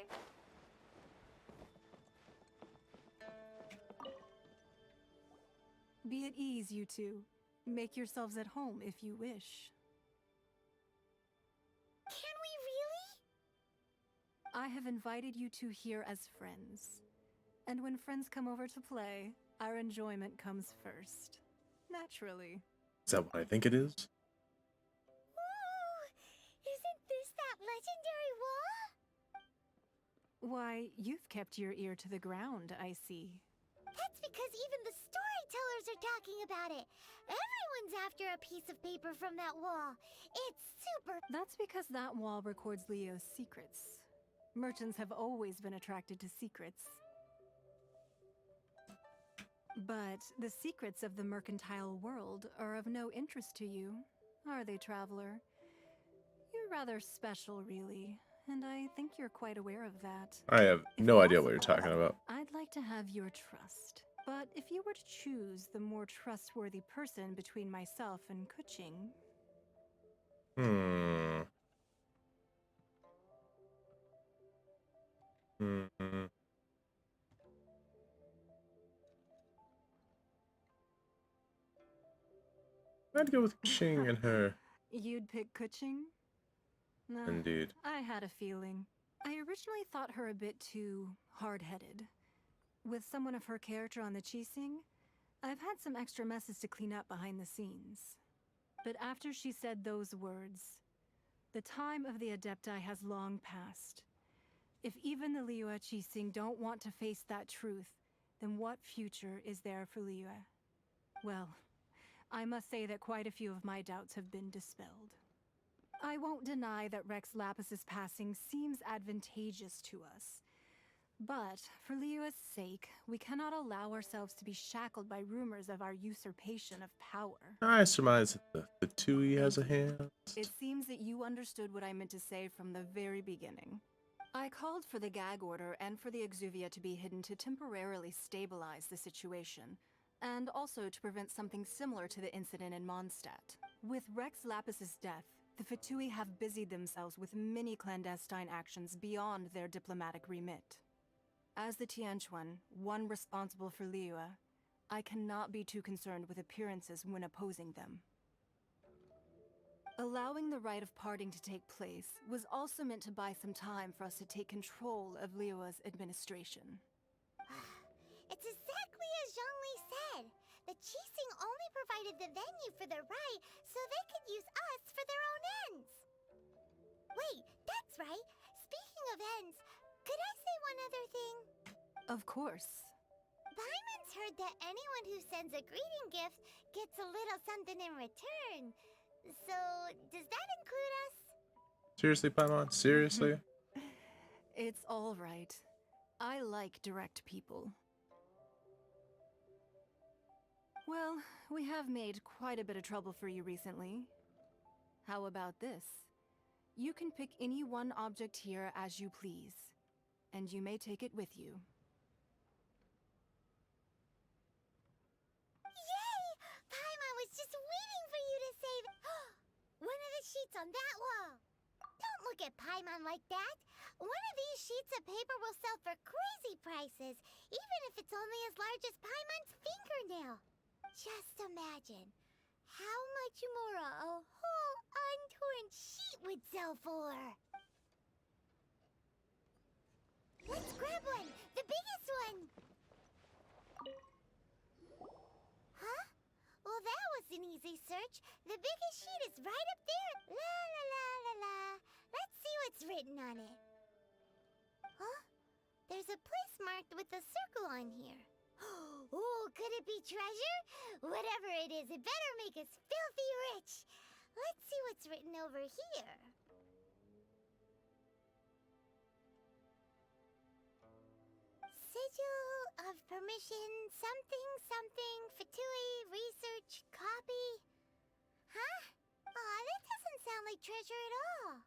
Be at ease, you two. Make yourselves at home if you wish. Can we really? I have invited you two here as friends. And when friends come over to play, our enjoyment comes first. Naturally. Is that what I think it is? Ooh! Isn't this that legendary wall? Why, you've kept your ear to the ground, I see. That's because even the storytellers are talking about it. Everyone's after a piece of paper from that wall. It's super... That's because that wall records Leo's secrets. Merchants have always been attracted to secrets. But the secrets of the mercantile world are of no interest to you, are they, traveler? You're rather special, really, and I think you're quite aware of that. I have no idea what you're talking about. I'd like to have your trust, but if you were to choose the more trustworthy person between myself and Kuching... I'd go with Kuching and her. You'd pick Kuching? Nah, Indeed. I had a feeling. I originally thought her a bit too hard-headed. With someone of her character on the Qixing, I've had some extra messes to clean up behind the scenes. But after she said those words, the time of the Adepti has long passed. If even the Liyue Qixing don't want to face that truth, then what future is there for Liyue? Well, I must say that quite a few of my doubts have been dispelled. I won't deny that Rex Lapis's passing seems advantageous to us. But, for Liyue's sake, we cannot allow ourselves to be shackled by rumors of our usurpation of power. I surmise that the Tui has a hand. It seems that you understood what I meant to say from the very beginning. I called for the gag order and for the Exuvia to be hidden to temporarily stabilize the situation, and also to prevent something similar to the incident in Mondstadt. With Rex Lapis's death, the Fatui have busied themselves with many clandestine actions beyond their diplomatic remit. As the Tianquan, one responsible for Liyue, I cannot be too concerned with appearances when opposing them. Allowing the rite of parting to take place was also meant to buy some time for us to take control of Liyue's administration. It's exactly as Zhongli said. The Qixing only provided the venue for the rite so they could use us for their own ends. Wait, that's right. Speaking of ends, could I say one other thing? Of course. Paimon's heard that anyone who sends a greeting gift gets a little something in return. So, does that include us? Seriously, Paimon? Seriously? It's all right. I like direct people. Well, we have made quite a bit of trouble for you recently. How about this? You can pick any one object here as you please, and you may take it with you. Yay! Paimon was just waiting for you to say that. One of the sheets on that wall. Don't look at Paimon like that. One of these sheets of paper will sell for crazy prices, even if it's only as large as Paimon's fingernail. Just imagine how much more a whole untorn sheet would sell for. Let's grab one, the biggest one. Huh? Well, that was an easy search. The biggest sheet is right up there. La la la la la. Let's see what's written on it. Huh? There's a place marked with a circle on here. Oh, could it be treasure? Whatever it is, it better make us filthy rich. Let's see what's written over here. Sigil of permission, something, something, Fatui, research, copy. Huh? Aw, that doesn't sound like treasure at all.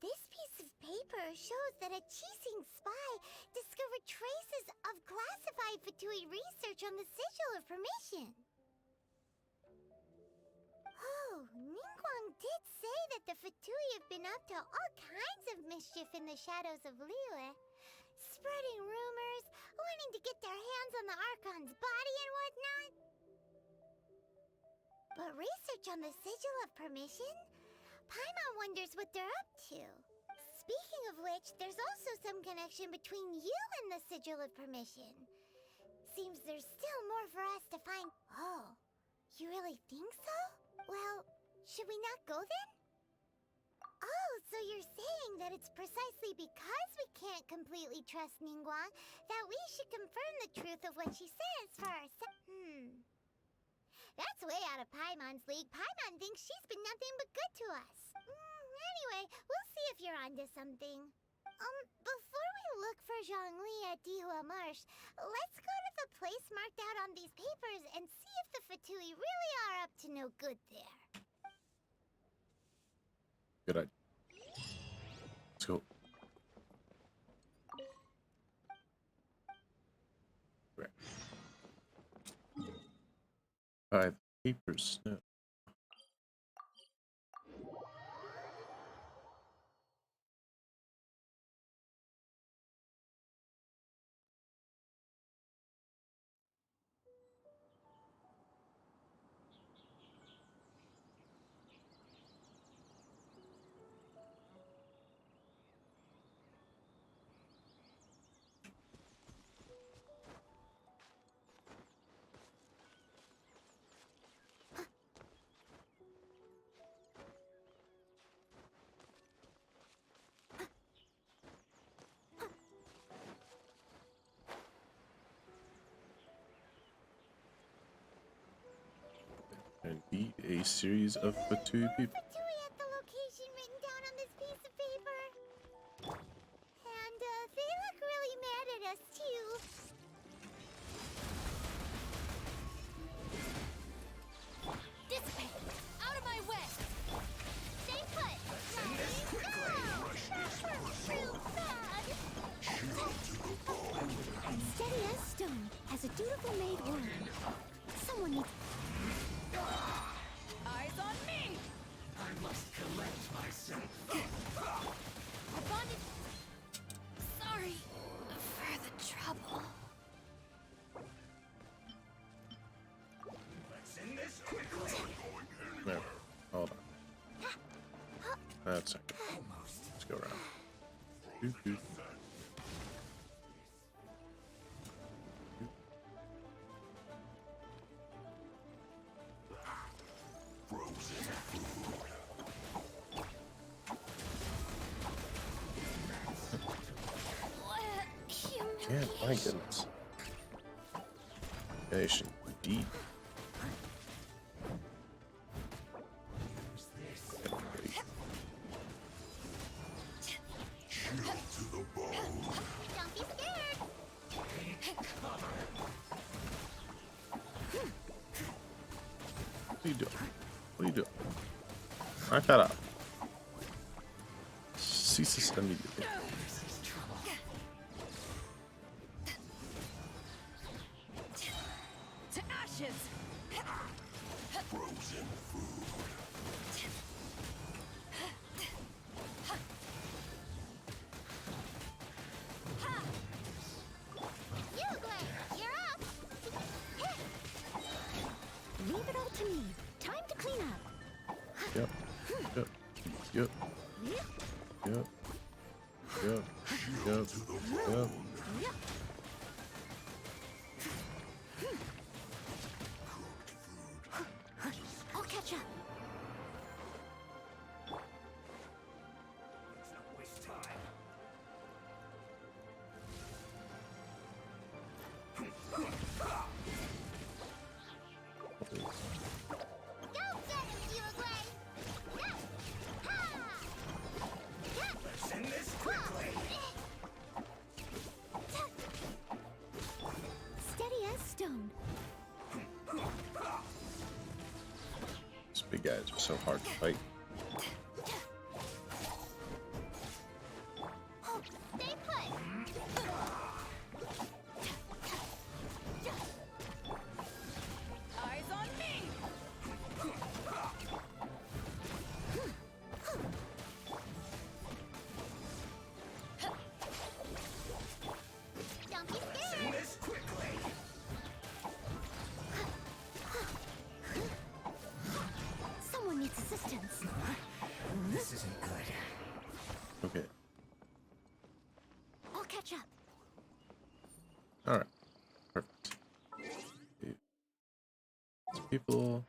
This piece of paper shows that a Qixing spy discovered traces of classified Fatui research on the Sigil of Permission. Oh, Ningguang did say that the Fatui have been up to all kinds of mischief in the shadows of Liyue, spreading rumors, wanting to get their hands on the Archon's body and whatnot. But research on the Sigil of Permission? Paimon wonders what they're up to. Speaking of which, there's also some connection between you and the Sigil of Permission. Seems there's still more for us to find. Oh, you really think so? Well, should we not go then? Oh, so you're saying that it's precisely because we can't completely trust Ningguang that we should confirm the truth of what she says for ourselves. That's way out of Paimon's league. Paimon thinks she's been nothing but good to us. Anyway, we'll see if you're onto something. Before we look for Zhongli at Dihua Marsh, let's go to the place marked out on these papers and see if the Fatui really are up to no good there. Good idea. Let's go. Right. Five papers. No. Indeed, a series of Fatui people. Fatui at the location written down on this piece of paper. And they look really mad at us too. This way! Out of my way! Stay put! Steady as stone, as a dutiful maid would. Someone needs. Eyes on me! I must collect myself. I bonded. Sorry for the trouble. Let's end this quickly. No, hold on. That's it. Let's go around. Doot, doot. Yeah, my goodness. Nation deep. Don't be scared. What are you doing? What are you doing? Knock that out. ceases immediately. To ashes! Frozen food. You're up! Leave it all to me. Time to clean up. Yep. Yep. Yep. Yep. Yep. Yep. Yep. I'll catch up. Steady as stone. These big guys are so hard to fight. Stay put! Eyes on me! Don't be scared! This quickly. Someone needs assistance. This isn't good. Okay. I'll catch up. Alright. Perfect. These people.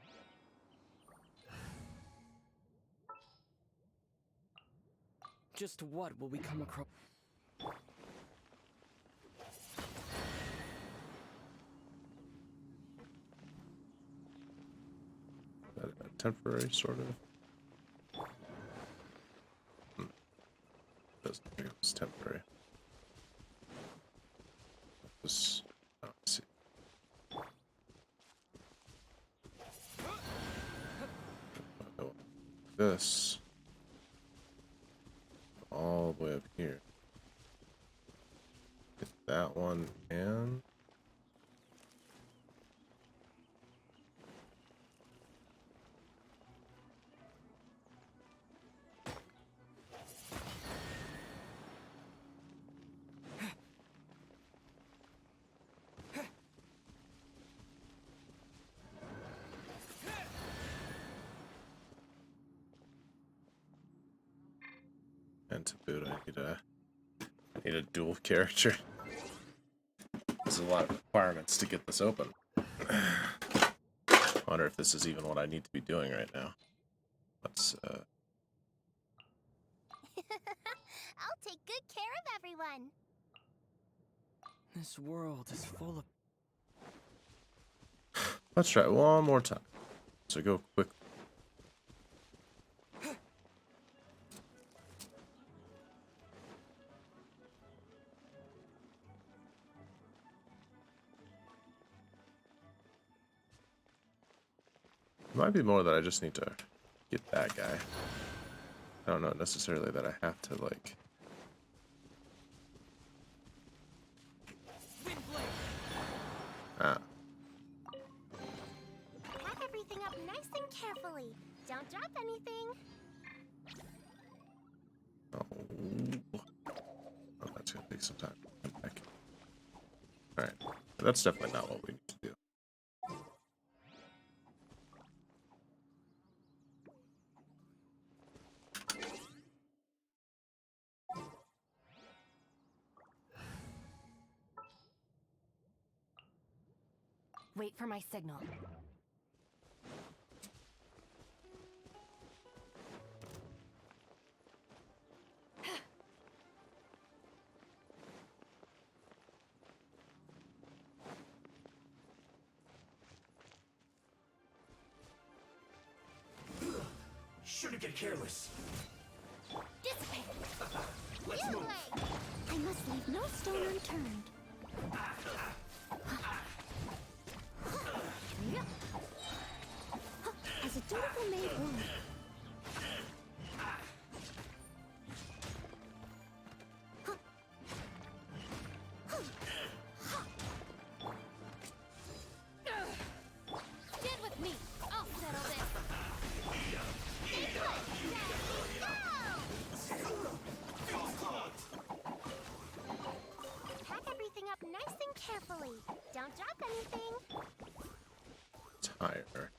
Just what will we come across? Temporary, sort of. Doesn't think it was temporary. This. Oh, I see. Oh, this. All the way up here. Get that one and. And to boot, I need a dual character. There's a lot of requirements to get this open. I wonder if this is even what I need to be doing right now. Let's I'll take good care of everyone. This world is full of. let's try it one more time. So go quick. It might be more that I just need to get that guy. I don't know necessarily that I have to, like... Ah. Pack everything up nice and carefully. Don't drop anything. Oh, that's gonna take some time. Come back. Alright. That's definitely not what we need to do. Wait for my signal. Shouldn't get careless. Dissipate. Let's move. I must leave no stone unturned. As a dutiful maid would. carefully. Don't drop anything. Tire.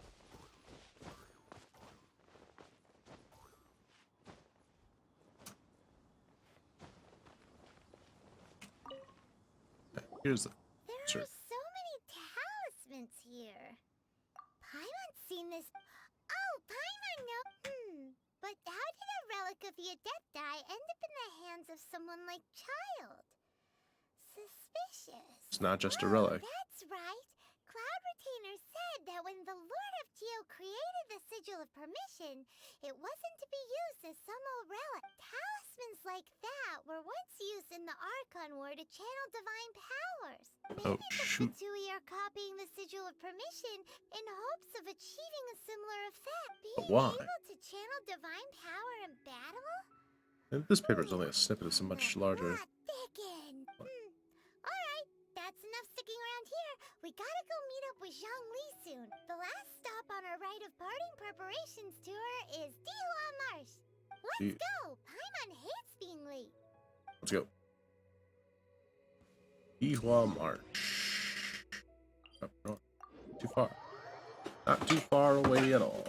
Here's the. There are so many talismans here. Paimon's seen this. Oh, Paimon, no. But how did a relic of the Adepti end up in the hands of someone like Child? Suspicious. It's not just a relic. That's right. Cloud Retainer said that when the Lord of Geo created the Sigil of Permission, it wasn't to be used as some old relic. Talismans like that were once used in the Archon War to channel divine powers. Maybe the Fatui are copying the Sigil of Permission in hopes of achieving a similar effect. Being Why? able to channel divine power in battle? And this paper is only a snippet. It's a much larger. Thicken. Alright, that's enough sticking around here. We gotta go meet up with Zhongli soon. The last stop on our rite of parting preparations tour is Dihua Marsh. Let's go! Paimon hates being late. Let's go. Ihua March. Oh, no. Too far. Not too far away at all.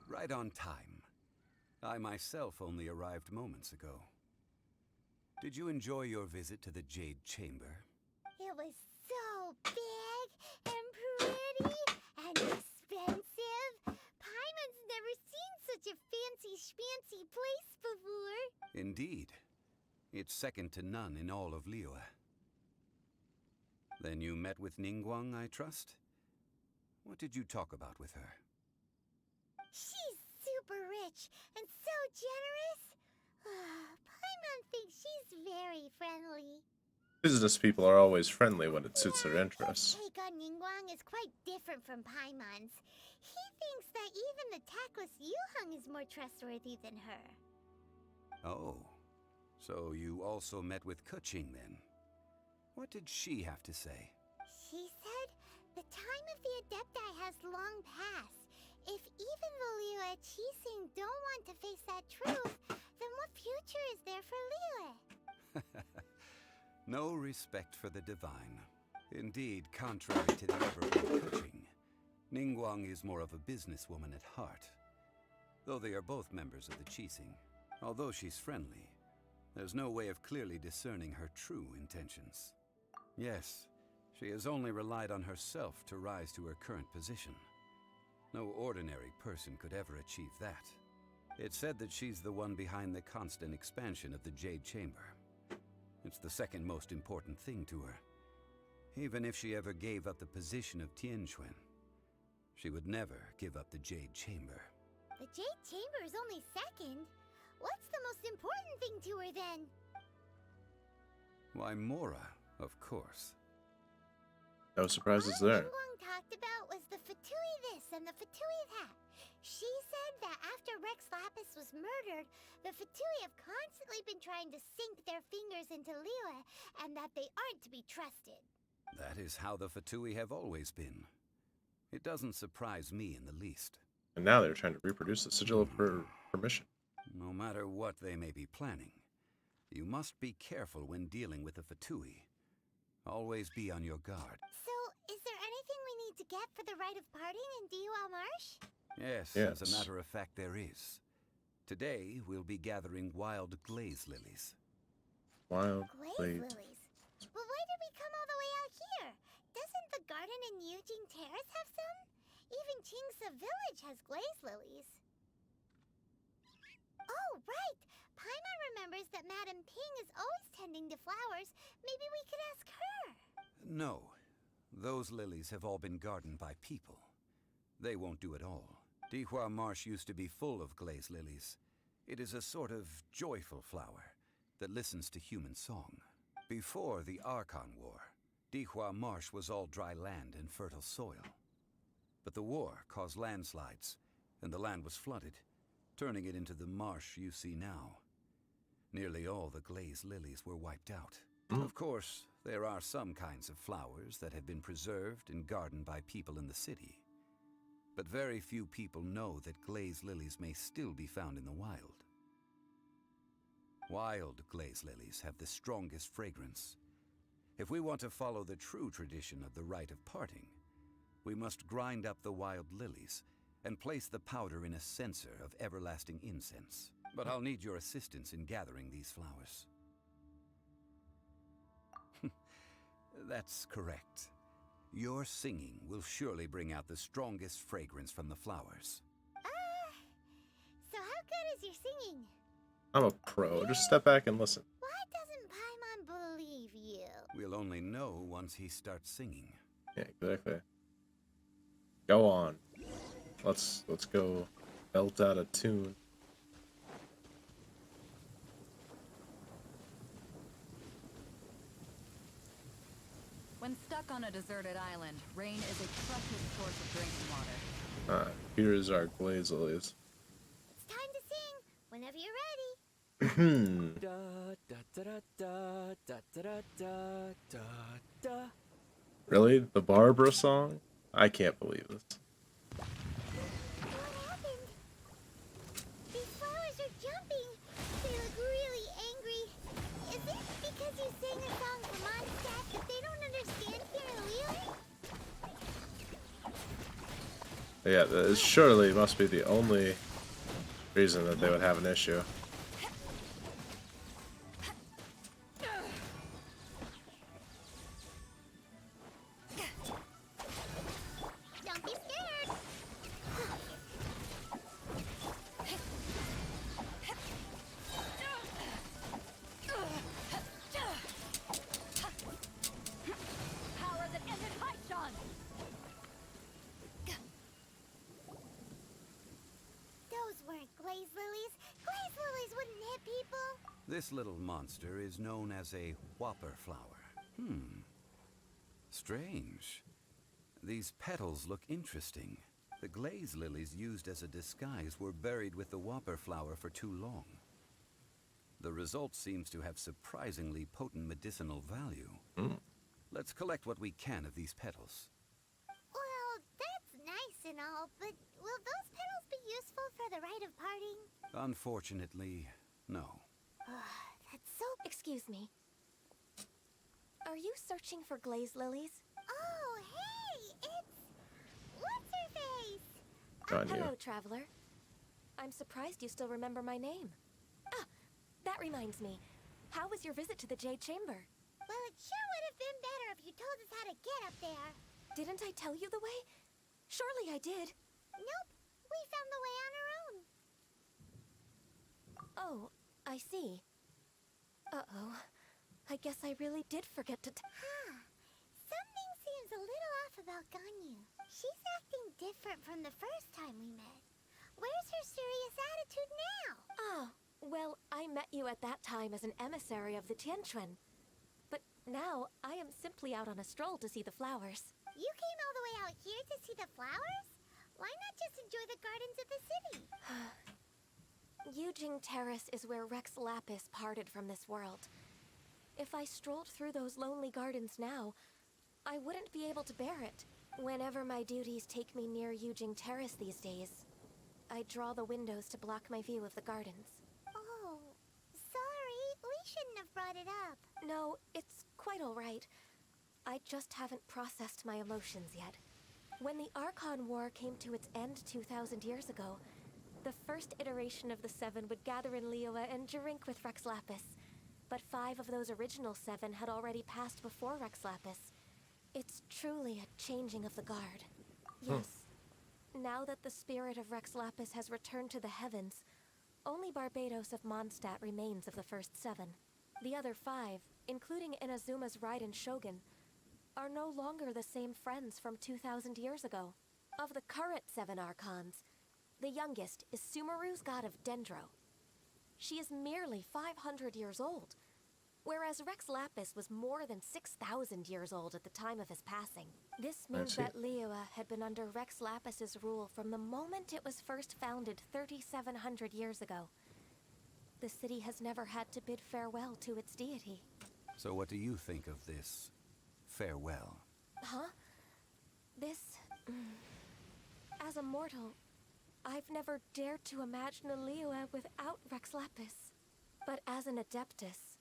Right on time. I myself only arrived moments ago. Did you enjoy your visit to the Jade Chamber? It was so big and pretty and expensive. Paimon's never seen such a fancy schmancy place before. Indeed. It's second to none in all of Liyue. Then you met with Ningguang, I trust? What did you talk about with her? She's super rich and so generous. Paimon thinks she's very friendly. Business people are always friendly when it suits their interests. His take on Ningguang is quite different from Paimon's. He thinks that even the tactless Yuheng is more trustworthy than her. Oh, so you also met with Keqing then? What did she have to say? She said the time of the Adepti has long passed. If even the Liyue Qixing don't want to face that truth, then what future is there for Liyue? No respect for the divine. Indeed, contrary to the ever-old Keqing, Ningguang is more of a businesswoman at heart. Though they are both members of the Qixing, although she's friendly, there's no way of clearly discerning her true intentions. Yes, she has only relied on herself to rise to her current position. No ordinary person could ever achieve that. It's said that she's the one behind the constant expansion of the Jade Chamber. It's the second most important thing to her. Even if she ever gave up the position of Tianquan, she would never give up the Jade Chamber. The Jade Chamber is only second. What's the most important thing to her then? Why, Mora, of course. No surprises there. All Ningguang talked about was the Fatui this and the Fatui that. She said that after Rex Lapis was murdered, the Fatui have constantly been trying to sink their fingers into Liyue, and that they aren't to be trusted. That is how the Fatui have always been. It doesn't surprise me in the least. And now they're trying to reproduce the Sigil of Permission. No matter what they may be planning, you must be careful when dealing with the Fatui. Always be on your guard. So, is there anything we need to get for the rite of parting in Dihua Marsh? Yes, Yes. as a matter of fact, there is. Today, we'll be gathering wild glaze lilies. Wild Glaze lilies? But why did we come all the way out here? Doesn't the garden in Yujing Terrace have some? Even Qingsa Village has glaze lilies. Oh, right! Paimon remembers that Madame Ping is always tending to flowers. Maybe we could ask her. No, those lilies have all been gardened by people. They won't do it all. Dihua Marsh used to be full of glaze lilies. It is a sort of joyful flower that listens to human song. Before the Archon War, Dihua Marsh was all dry land and fertile soil. But the war caused landslides, and the land was flooded, turning it into the marsh you see now. Nearly all the glaze lilies were wiped out. Of course, there are some kinds of flowers that have been preserved and gardened by people in the city. But very few people know that glaze lilies may still be found in the wild. Wild glaze lilies have the strongest fragrance. If we want to follow the true tradition of the rite of parting, we must grind up the wild lilies and place the powder in a censer of everlasting incense. But I'll need your assistance in gathering these flowers. That's correct. Your singing will surely bring out the strongest fragrance from the flowers. So how good is your singing? I'm a pro. Just step back and listen. Why doesn't Paimon believe you? We'll only know once he starts singing. Yeah, exactly. Go on. Let's go belt out a tune. When stuck on a deserted island, rain is a precious source of drinking water. Here's our glaze lilies. It's time to sing whenever you're ready. Really? The Barbara song? I can't believe this. What happened? These flowers are jumping. They look really angry. Is it because you sang a song for Mondstadt that they don't understand here in Liyue? Yeah, this surely must be the only reason that they would have an issue. Don't be scared. Power that ended Haishan! Those weren't glaze lilies. Glaze lilies wouldn't hit people. This little monster is known as a whopper flower. Strange. These petals look interesting. The glaze lilies used as a disguise were buried with the whopper flower for too long. The result seems to have surprisingly potent medicinal value. Let's collect what we can of these petals. Well, that's nice and all, but will those petals be useful for the rite of parting? Unfortunately, no. That's so... Excuse me. Are you searching for glaze lilies? Oh, hey! It's... What's-her-face? Hello, traveler. I'm surprised you still remember my name. Ah, that reminds me. How was your visit to the Jade Chamber? Well, it sure would have been better if you told us how to get up there. Didn't I tell you the way? Surely I did. Nope. We found the way on our own. Oh, I see. Uh-oh. I guess I really did forget to Something seems a little off about Ganyu. She's acting different from the first time we met. Where's her serious attitude now? Ah, well, I met you at that time as an emissary of the Tianquan. But now, I am simply out on a stroll to see the flowers. You came all the way out here to see the flowers? Why not just enjoy the gardens of the city? Yujing Terrace is where Rex Lapis parted from this world. If I strolled through those lonely gardens now, I wouldn't be able to bear it. Whenever my duties take me near Yujing Terrace these days, I draw the windows to block my view of the gardens. Oh, sorry. We shouldn't have brought it up. No, it's quite all right. I just haven't processed my emotions yet. When the Archon War came to its end 2,000 years ago, the first iteration of the Seven would gather in Liyue and drink with Rex Lapis. But 5 of those original 7 had already passed before Rex Lapis. It's truly a changing of the guard. Yes. Now that the spirit of Rex Lapis has returned to the heavens, only Barbados of Mondstadt remains of the first 7. The other 5, including Inazuma's Raiden Shogun, are no longer the same friends from 2,000 years ago. Of the current 7 Archons, the youngest is Sumeru's god of Dendro. She is merely 500 years old, Whereas Rex Lapis was more than 6,000 years old at the time of his passing. This I means see. that Liyue had been under Rex Lapis's rule from the moment it was first founded 3,700 years ago. The city has never had to bid farewell to its deity. So what do you think of this farewell? Huh? This... As a mortal, I've never dared to imagine a Liyue without Rex Lapis. But as an Adeptus,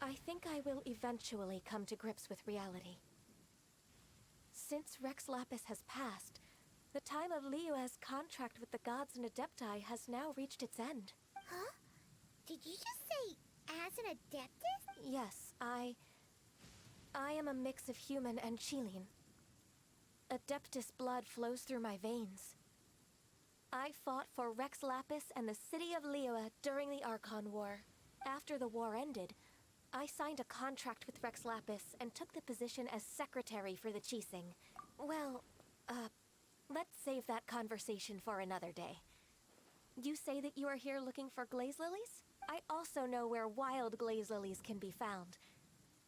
I think I will eventually come to grips with reality. Since Rex Lapis has passed, the time of Liyue's contract with the gods and Adepti has now reached its end. Huh? Did you just say, as an Adeptus? Yes, I am a mix of human and Chilean. Adeptus blood flows through my veins. I fought for Rex Lapis and the city of Liyue during the Archon War. After the war ended, I signed a contract with Rex Lapis and took the position as secretary for the Qixing. Well, let's save that conversation for another day. You say that you are here looking for glaze lilies? I also know where wild glaze lilies can be found.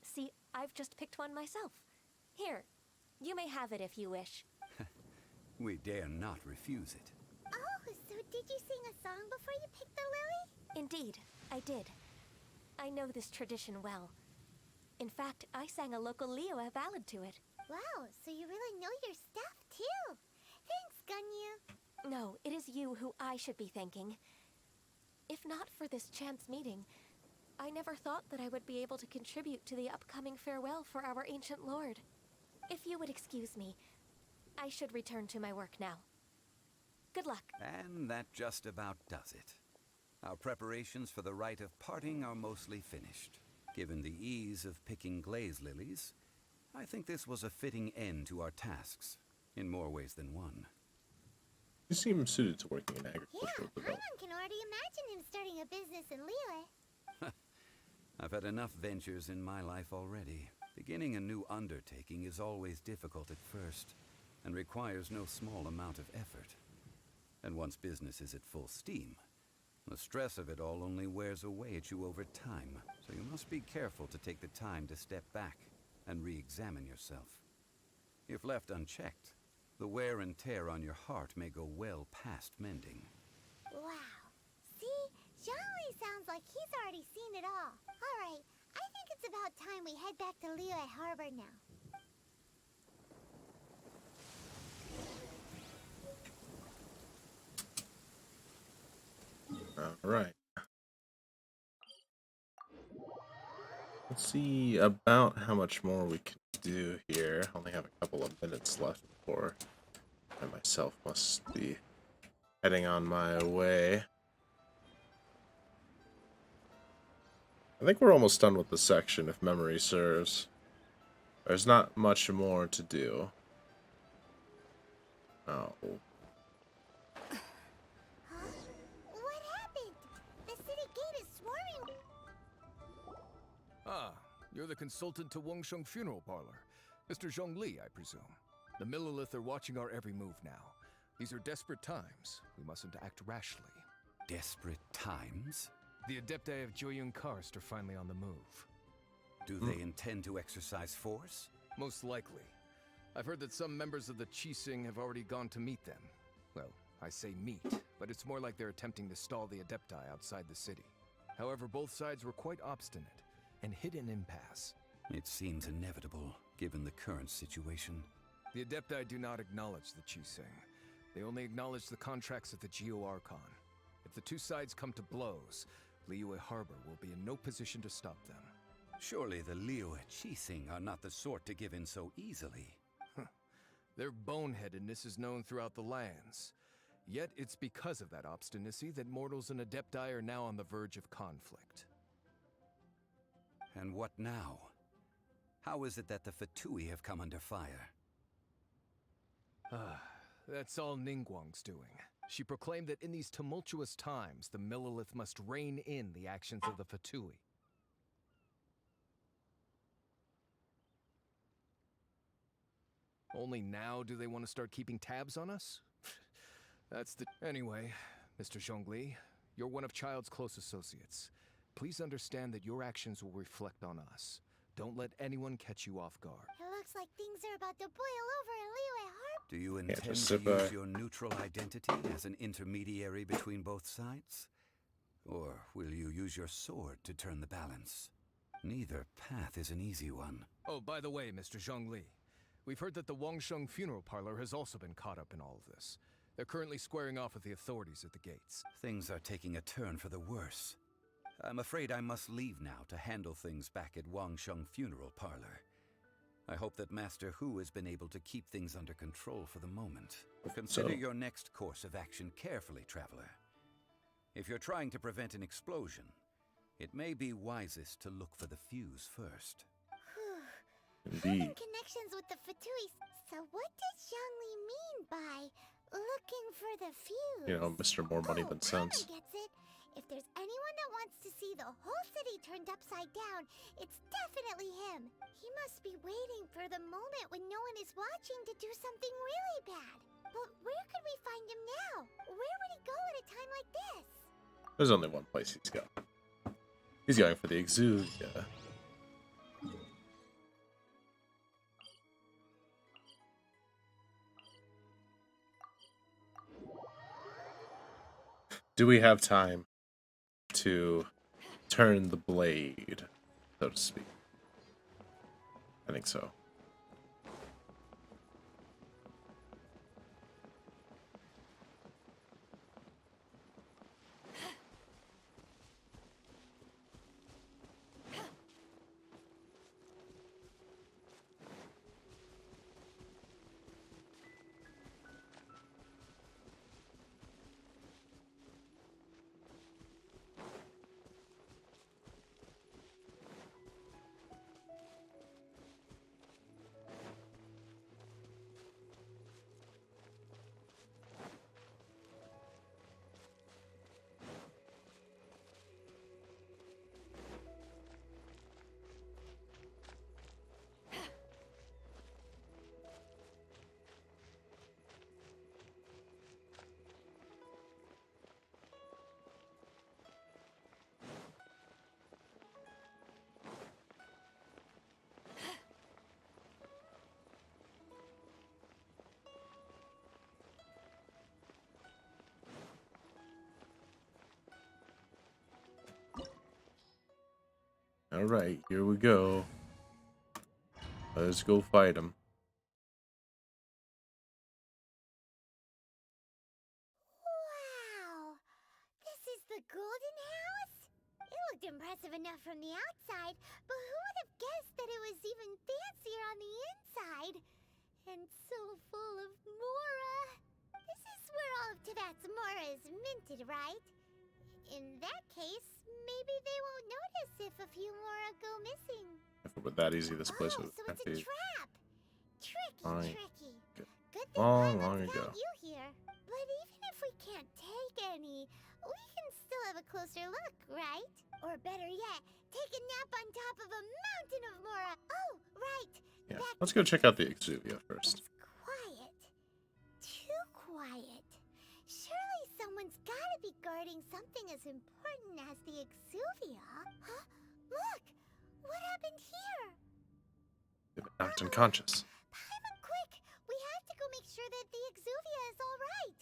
See, I've just picked one myself. Here, you may have it if you wish. We dare not refuse it. Oh, so did you sing a song before you picked the lily? Indeed, I did. I know this tradition well. In fact, I sang a local Liyue ballad to it. Wow, so you really know your stuff, too. Thanks, Gunyu. No, it is you who I should be thanking. If not for this chance meeting, I never thought that I would be able to contribute to the upcoming farewell for our ancient lord. If you would excuse me, I should return to my work now. Good luck. And that just about does it. Our preparations for the rite of parting are mostly finished. Given the ease of picking glaze lilies, I think this was a fitting end to our tasks, in more ways than one. You seem suited to working in agricultural Yeah, development. Paimon can already imagine him starting a business in Liyue. I've had enough ventures in my life already. Beginning a new undertaking is always difficult at first, and requires no small amount of effort. And once business is at full steam, the stress of it all only wears away at you over time, so you must be careful to take the time to step back and re-examine yourself. If left unchecked, the wear and tear on your heart may go well past mending. Wow. See? Zhongli sounds like he's already seen it all. Alright, I think it's about time we head back to Liyue Harbor now. Alright. Let's see about how much more we can do here. I only have a couple of minutes left before I myself must be heading on my way. I think we're almost done with the section, if memory serves. There's not much more to do. Oh. Huh? What happened? The city gate is swarming. Ah, you're the consultant to Wengsheng Funeral Parlor. Mr. Zhongli, I presume. The Millilith are watching our every move now. These are desperate times. We mustn't act rashly. Desperate times? The Adepti of Jueyun Karst are finally on the move. Do they intend to exercise force? Most likely. I've heard that some members of the Qixing have already gone to meet them. Well, I say meet, but it's more like they're attempting to stall the Adepti outside the city. However, both sides were quite obstinate and hit an impasse. It seems inevitable, given the current situation. The Adepti do not acknowledge the Qixing. They only acknowledge the contracts of the Liyue Archon. If the two sides come to blows, Liyue Harbor will be in no position to stop them. Surely the Liyue Qixing are not the sort to give in so easily. Their boneheadedness is known throughout the lands. Yet it's because of that obstinacy that mortals and Adepti are now on the verge of conflict. And what now? How is it that the Fatui have come under fire? That's all Ningguang's doing. She proclaimed that in these tumultuous times, the Millilith must rein in the actions of the Fatui. Only now do they want to start keeping tabs on us? That's the... Anyway, Mr. Zhongli, you're one of Child's close associates. Please understand that your actions will reflect on us. Don't let anyone catch you off guard. It looks like things are about to boil over in Liyue Harp. Do you just intend sit to use back. your neutral identity as an intermediary between both sides? Or will you use your sword to turn the balance? Neither path is an easy one. Oh, by the way, Mr. Zhongli, we've heard that the Wangsheng funeral parlor has also been caught up in all of this. They're currently squaring off with the authorities at the gates. Things are taking a turn for the worse. I'm afraid I must leave now to handle things back at Wangsheng Funeral Parlor. I hope that Master Hu has been able to keep things under control for the moment. Consider your next course of action carefully, Traveler. If you're trying to prevent an explosion, it may be wisest to look for the fuse first. Indeed. Having connections with the Fatuis. So what does Zhongli mean by looking for the fuse? You know, Mr. More Money Than Sense. Paimon gets it. If there's anyone that wants to see the whole city turned upside down, it's definitely him. He must be waiting for the moment when no one is watching to do something really bad. But where could we find him now? Where would he go at a time like this? There's only one place he's going. He's going for the Exuvia. Do we have time to turn the blade, so to speak? I think so. Alright, here we go. Let's go fight him. Wow! This is the Golden House? It looked impressive enough from the outside, but who would have guessed that it was even fancier on the inside? And so full of Mora. This is where all of Teyvat's Mora is minted, right? In that case, maybe they won't notice if a few Mora go missing. If it were that easy, this place would So have it's a been trap! Tricky, fine. tricky. Good thing Long Paimon's ago. got you here. But even if we can't take any, we can still have a closer look, right? Or better yet, take a nap on top of a mountain of Mora. Oh, right. Yeah, let's go check out the Exuvia first. It's quiet. Too quiet. Surely someone's gotta be guarding something as important as the Exuvia. Huh? Look! What happened here? They've been knocked unconscious. Paimon, quick! We have to go make sure that the Exuvia is all right.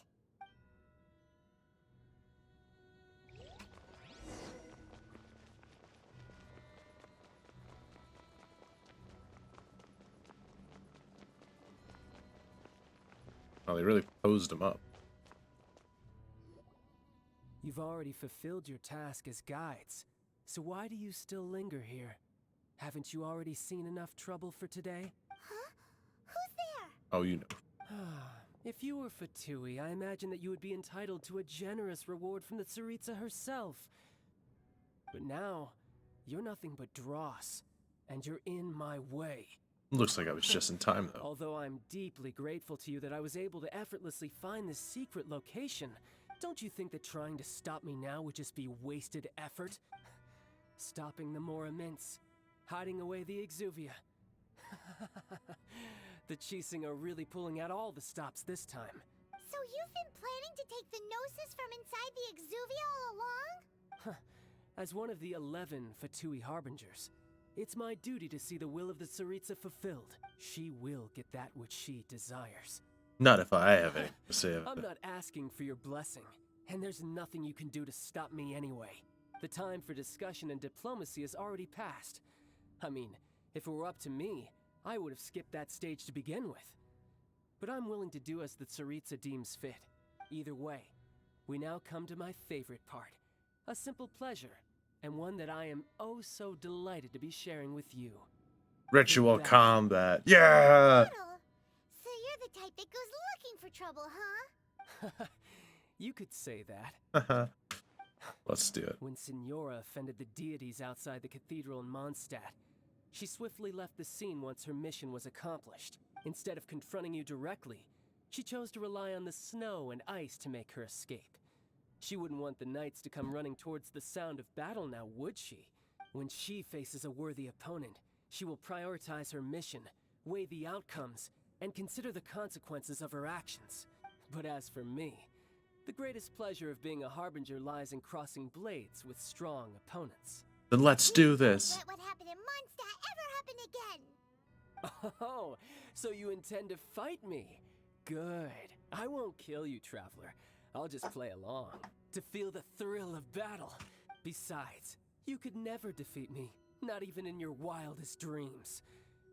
Oh, they really posed him up. You've already fulfilled your task as guides, so why do you still linger here? Haven't you already seen enough trouble for today? Huh? Who's there? Oh, you know. If you were Fatui, I imagine that you would be entitled to a generous reward from the Tsaritsa herself. But now, you're nothing but dross, and you're in my way. Looks like I was just in time, though. Although I'm deeply grateful to you that I was able to effortlessly find this secret location, don't you think that trying to stop me now would just be wasted effort? Stopping the Mora Mints, hiding away the Exuvia. The Qixing are really pulling out all the stops this time. So you've been planning to take the Gnosis from inside the Exuvia all along? As one of the 11 Fatui Harbingers, it's my duty to see the will of the Tsaritsa fulfilled. She will get that which she desires. Not if I have it to say of I'm it. not asking for your blessing, and there's nothing you can do to stop me anyway. The time for discussion and diplomacy has already passed. I mean, if it were up to me, I would have skipped that stage to begin with. But I'm willing to do as the Tsaritsa deems fit. Either way, we now come to my favorite part. A simple pleasure, and one that I am oh so delighted to be sharing with you. Ritual combat. Yeah! So you're the type that goes looking for trouble, huh? You could say that. Let's do it. When Signora offended the deities outside the cathedral in Mondstadt, she swiftly left the scene once her mission was accomplished. Instead of confronting you directly, she chose to rely on the snow and ice to make her escape. She wouldn't want the knights to come running towards the sound of battle now, would she? When she faces a worthy opponent, she will prioritize her mission, weigh the outcomes, and consider the consequences of her actions. But as for me, the greatest pleasure of being a harbinger lies in crossing blades with strong opponents. Then let's do this. Let what happened in Mondstadt ever happen again. Oh, so you intend to fight me? Good. I won't kill you, Traveler. I'll just play along, to feel the thrill of battle. Besides, you could never defeat me, not even in your wildest dreams.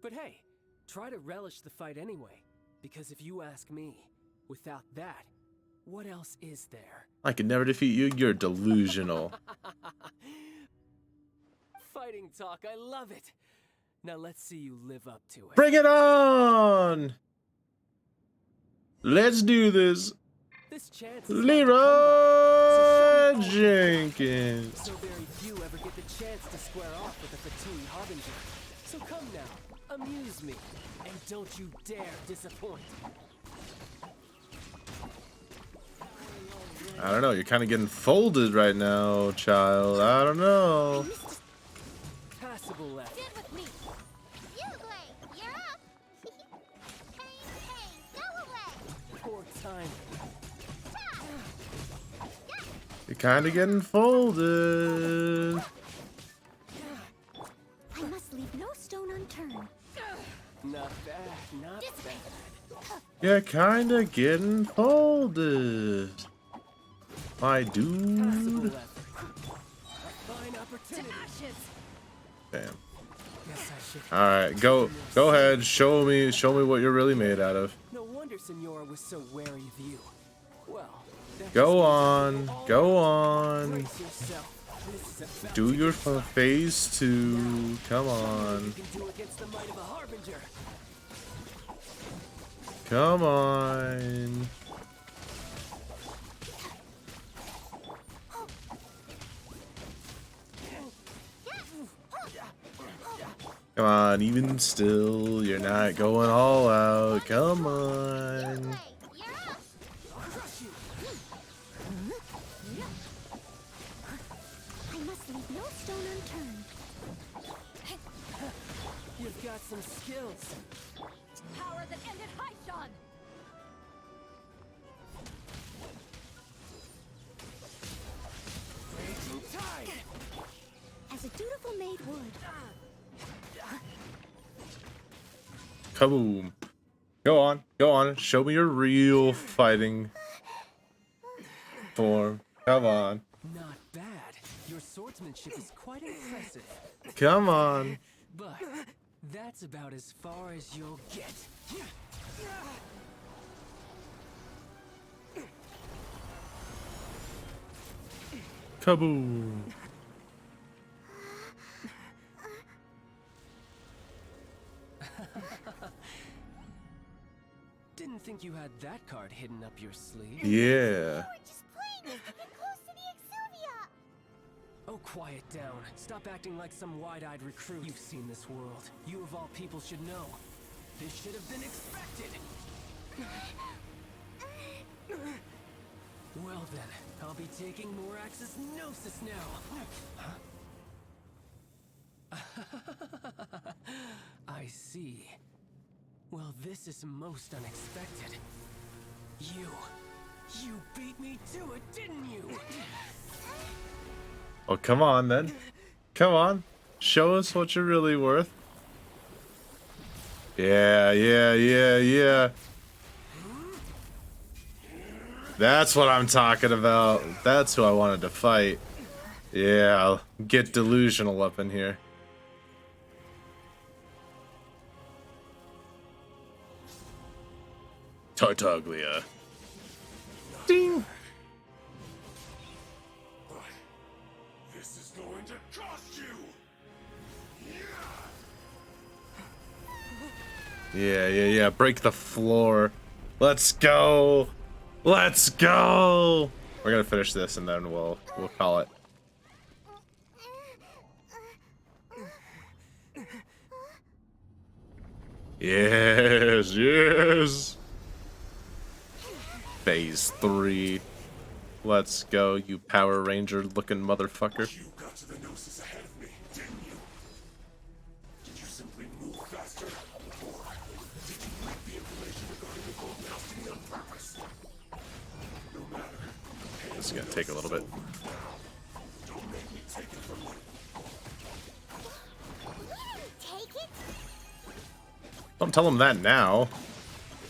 But hey, try to relish the fight anyway, because if you ask me, without that, what else is there? I could never defeat you. You're delusional. Fighting talk, I love it. Now let's see you live up to it. Bring it on! Let's do this. This chance Leroy Jenkins. So very few ever get the chance to square off with a Fatui Harbinger. So come now, amuse me, and don't you dare disappoint. I don't know, you're kind of getting folded right now, child. I don't know. Passable left. Get with me. Yugway, you're up. Hey, go away. Poor time. You're kind of getting folded. I must leave no stone unturned. Not bad, not bad. You're kind of getting folded. My dude. Damn. Alright, go ahead, show me what you're really made out of. No wonder Signora was so wary of you. Well, Go on. Do your phase 2. Come on. Come on. Come on, even still, you're not going all out. Come on. I must leave no stone unturned. You've got some skills. Power that ended Haishan! Raging tide! As a dutiful maid would. Kaboom. Go on. Show me your real fighting form. Come on. Not bad. Your swordsmanship is quite impressive. Come on. But that's about as far as you'll get. Kaboom. Didn't think you had that card hidden up your sleeve. Yeah. Oh, quiet down. Stop acting like some wide-eyed recruit. You've seen this world. You of all people should know. This should have been expected. Well then, I'll be taking more Axis Gnosis now. I see. Well, this is most unexpected. You beat me to it, didn't you? Oh, come on then. Come on. Show us what you're really worth. Yeah, yeah, yeah, yeah. That's what I'm talking about. That's who I wanted to fight. Yeah, I'll get delusional up in here. Tartaglia. Ding! This is going to cost you! Yeah, yeah, yeah. Break the floor. Let's go. Let's go. We're gonna finish this and then we'll call it. Yes, yes. Phase 3. Let's go, you Power Ranger looking motherfucker. You got to the Gnosis ahead of me, didn't you? Did you simply move faster? Or did you leak the information regarding the gold mouse to me on purpose? No matter. This is gonna take a little bit. Don't make me take it from you. Take it? Don't tell him that now.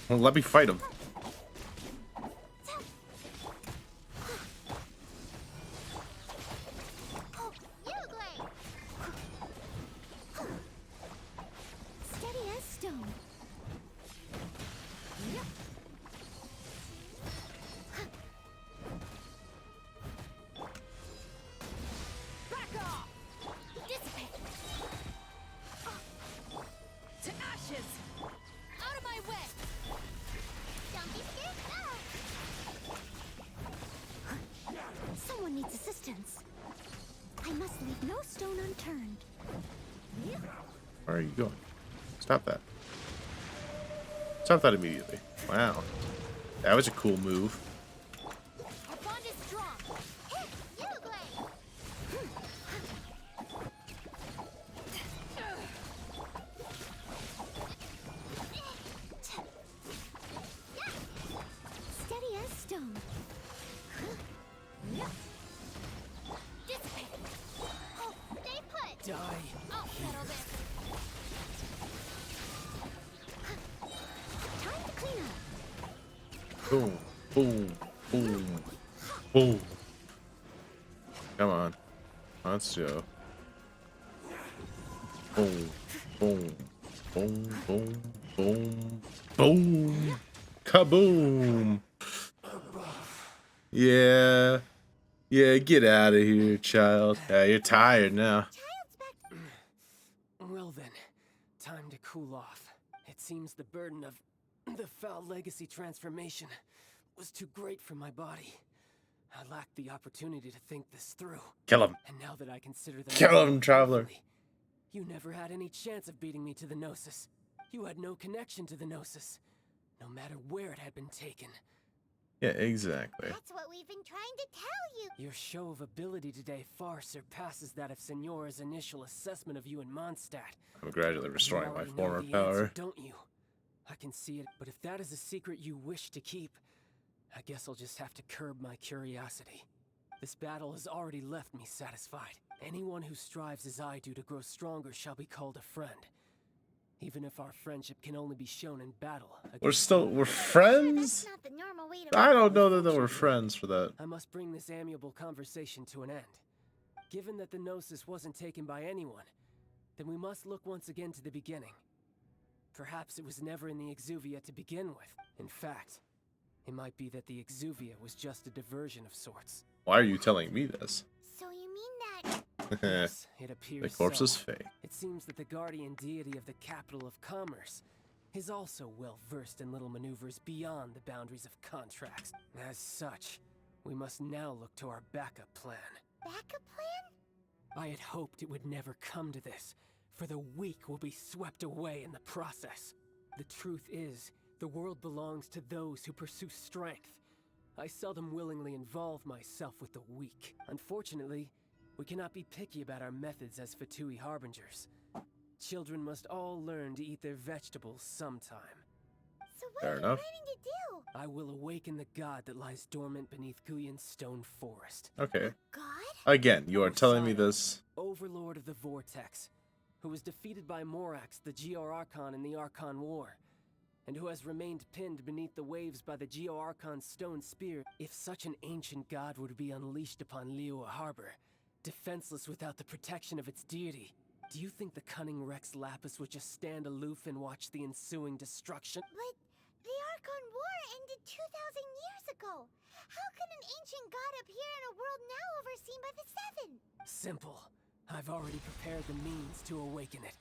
Well, let me fight him. Steady as stone. Back off! Dissipate! To ashes! Out of my way! Don't be scared. Someone needs assistance. I must leave no stone unturned. Where are you going? Stop that. Stop that immediately. Wow. That was a cool move. Our bond is strong! Steady as stone. Dissipate! Oh, stay put! Die. I'll settle this! Time to clean up. Boom, boom, boom, boom. Come on. Let's go. Boom, boom, boom, boom, boom, boom. Kaboom. Yeah. Yeah, get out of here, child. Yeah, you're tired now. Well then, time to cool off. It seems the burden of the foul legacy transformation was too great for my body. I lacked the opportunity to think this through. Kill him. And now that I consider them Kill him, traveler. you never had any chance of beating me to the Gnosis. You had no connection to the Gnosis, no matter where it had been taken. Yeah, exactly. That's what we've been trying to tell you. Your show of ability today far surpasses that of Signora's initial assessment of you in Mondstadt. I'm gradually restoring You my already know former the power. answer, don't you? I can see it, but if that is a secret you wish to keep, I guess I'll just have to curb my curiosity. This battle has already left me satisfied. Anyone who strives as I do to grow stronger shall be called a friend. Even if our friendship can only be shown in battle. We're friends? Not the normal way to I don't know that we're friends for that. I must bring this amiable conversation to an end. Given that the Gnosis wasn't taken by anyone, then we must look once again to the beginning. Perhaps it was never in the Exuvia to begin with. In fact, it might be that the Exuvia was just a diversion of sorts. Why are you telling me this? So you mean that... Yes, it appears The corpse so. is fake. It seems that the guardian deity of the capital of commerce is also well versed in little maneuvers beyond the boundaries of contracts. As such, we must now look to our backup plan. Backup plan? I had hoped it would never come to this, for the weak will be swept away in the process. The truth is, the world belongs to those who pursue strength. I seldom willingly involve myself with the weak. Unfortunately, we cannot be picky about our methods as Fatui harbingers. Children must all learn to eat their vegetables sometime. So what Fair are you enough. planning to do? I will awaken the god that lies dormant beneath Guyon's stone forest. Okay. God? Again, you are telling me this. Overlord of the Vortex, who was defeated by Morax, the Liyue Archon in the Archon War, and who has remained pinned beneath the waves by the Liyue Archon's stone spear. If such an ancient god were to be unleashed upon Liyue Harbor, defenseless without the protection of its deity, do you think the cunning Rex Lapis would just stand aloof and watch the ensuing destruction? But the Archon War ended 2,000 years ago. How can an ancient god appear in a world now overseen by the Seven? Simple. I've already prepared the means to awaken it.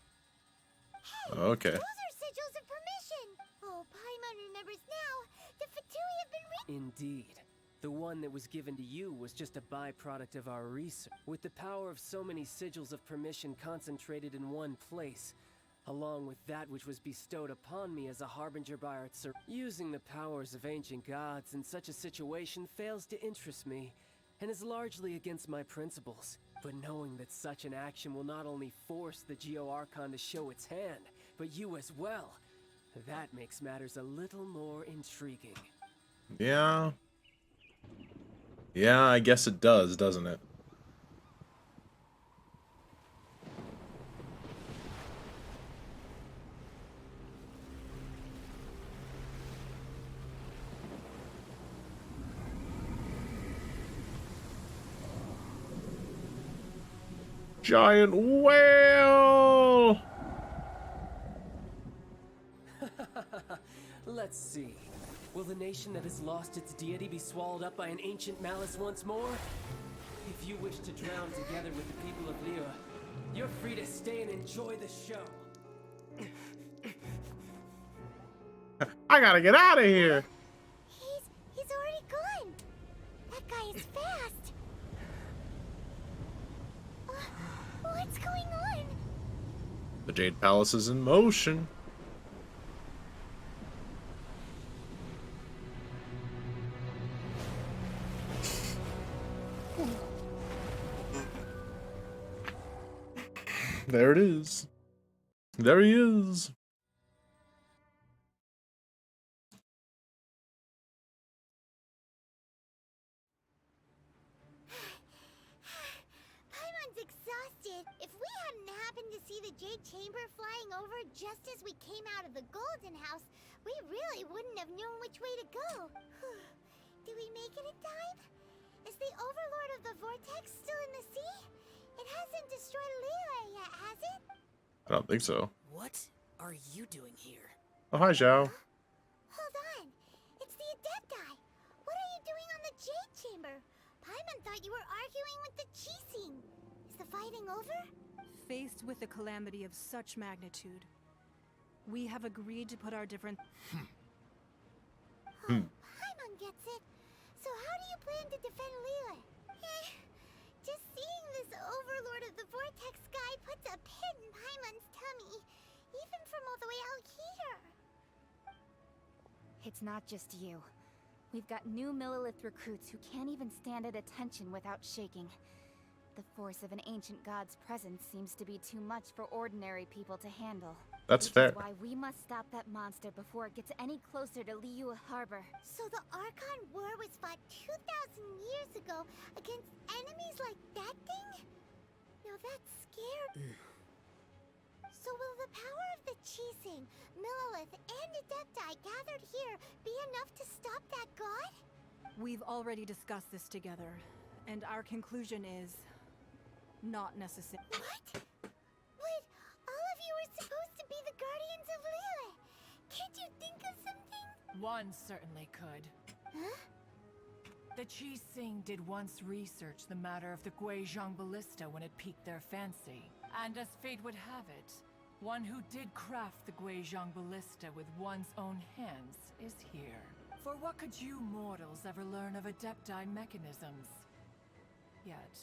Okay. Those are sigils of permission. Oh, Paimon remembers now. The Fatui have been Indeed. The one that was given to you was just a byproduct of our research. With the power of so many sigils of permission concentrated in one place, along with that which was bestowed upon me as a harbinger by our using the powers of ancient gods in such a situation fails to interest me, and is largely against my principles. But knowing that such an action will not only force the Liyue Archon to show its hand, but you as well, that makes matters a little more intriguing. Yeah. Yeah, I guess it does, doesn't it? Giant whale! Let's see. Will the nation that has lost its deity be swallowed up by an ancient malice once more? If you wish to drown together with the people of Liyue, you're free to stay and enjoy the show. I gotta get out of here! He's already gone. That guy is fast. What's going on? The Jade Palace is in motion. There it is. There he is. Paimon's exhausted. If we hadn't happened to see the Jade Chamber flying over just as we came out of the Golden House, we really wouldn't have known which way to go. Did we make it in time? Is the Overlord of the Vortex still in the sea? It hasn't destroyed Liyue yet, has it? I don't think so. What are you doing here? Oh, hi, Zhao. Hold on. It's the Adepti. What are you doing on the Jade Chamber? Paimon thought you were arguing with the Qixing. Is the fighting over? Faced with a calamity of such magnitude, we have agreed to put our different... Paimon gets it. So how do you plan to defend Liyue? Just seeing this Overlord of the Vortex guy puts a pit in Paimon's tummy, even from all the way out here. It's not just you. We've got new Millilith recruits who can't even stand at attention without shaking. The force of an ancient god's presence seems to be too much for ordinary people to handle. That's Which fair. is why we must stop that monster before it gets any closer to Liyue Harbor. So the Archon War was fought 2,000 years ago against enemies like that thing? Now that's scary. So will the power of the Qixing, Millilith, and Adepti gathered here be enough to stop that god? We've already discussed this together, and our conclusion is... not necessary. What? But all of you are supposed to be the guardians of Liyue. Can't you think of something? One certainly could. Huh? The Qixing did once research the matter of the Guizhong Ballista when it piqued their fancy. And as fate would have it, one who did craft the Guizhong Ballista with one's own hands is here. For what could you mortals ever learn of Adepti mechanisms? Yet...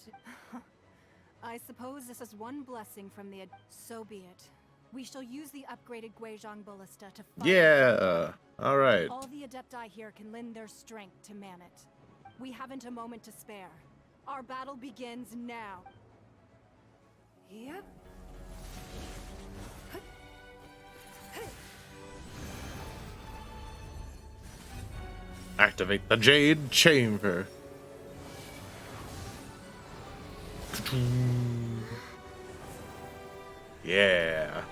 I suppose this is one blessing from the... So be it. We shall use the upgraded Guizhong Ballista to fight... Yeah! Alright. All the Adepti here can lend their strength to man it. We haven't a moment to spare. Our battle begins now. Yep. Activate the Jade Chamber. Yeah.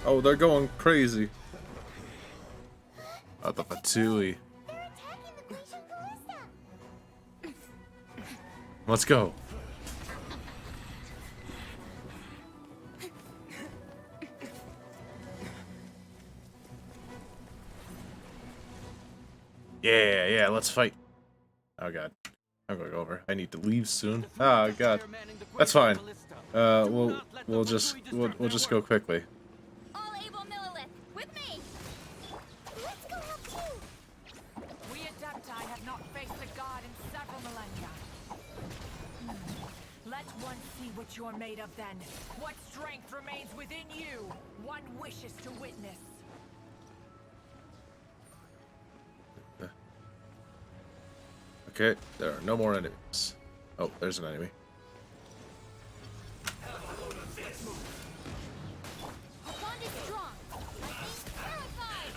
Oh, they're going crazy. Oh, the Fatui. Let's go. Yeah, let's fight. Oh god. I'm going over. I need to leave soon. Oh god. That's fine. We'll just go quickly. All able Millilith, with me! Let's go help too! We Adepti have not faced the god in several millennia. Let one see what you're made of then. What strength remains within you? One wishes to witness. Okay, there are no more enemies. Oh, there's an enemy. Bond is strong. Terrified.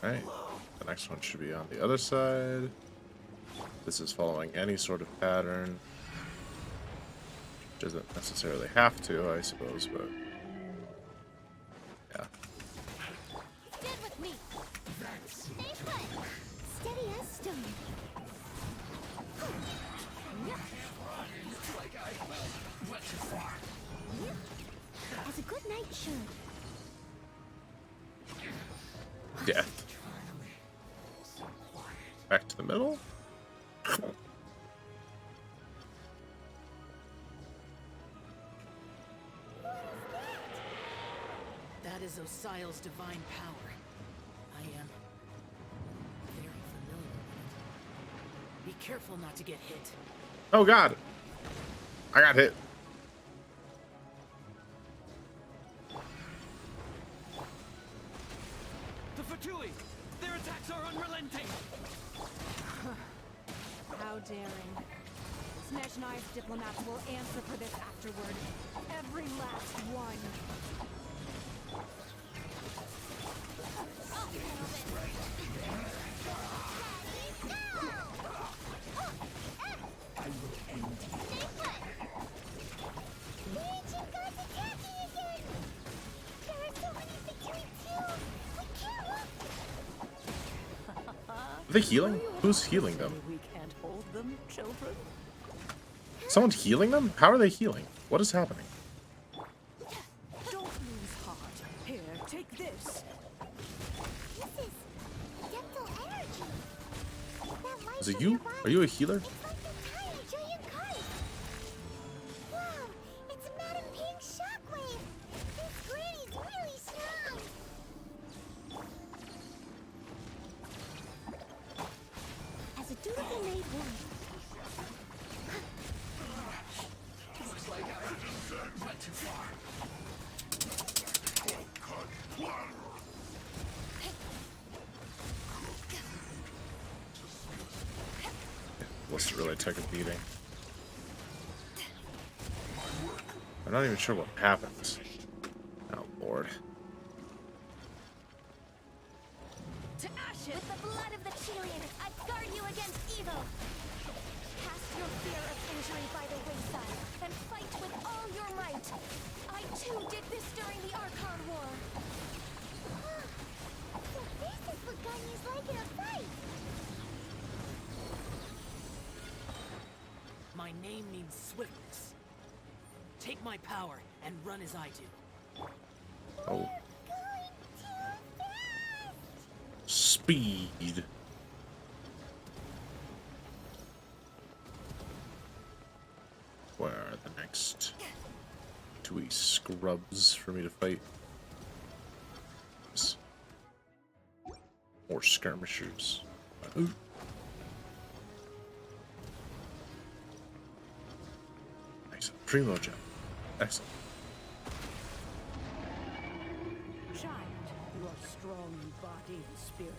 Alright, the next one should be on the other side. This is following any sort of pattern. Doesn't necessarily have to, I suppose, but yeah. Stand with me. Stay put. Steady as stone. As a good knight should. Death. Back to the middle. That is Osial's divine power. I am very familiar with it. Be careful not to get hit. Oh god! I got hit. The Fatui! Their attacks are unrelenting! How daring. Snezhnai's diplomats will answer for this afterward. Every last one. Are they healing? Who's healing them? We can't hold them, children. Someone's healing them? How are they healing? What is happening? Don't lose heart. Here, take this. This is dental energy. That light Is it from you? your body, Are you a healer? it's like the tiny giant kite. Wow, it's Madam Pink's shockwave. This granny's really strong. As a dutiful maid woman. Looks like I went too far. Must really took a beating. I'm not even sure what happens. Oh lord. To ashes! With the blood of the Chelian, I guard you against evil! Cast your fear of injury by the wayside, and fight with all your might! I too did this during the Archon War! So this is what Ganya's like in a fight. My name means swiftness. Take my power and run as I do. Oh. Speed. Where are the next two scrubs for me to fight? More skirmishers. Ooh. Primo gem. Excellent. Child, you are strong in body and spirit.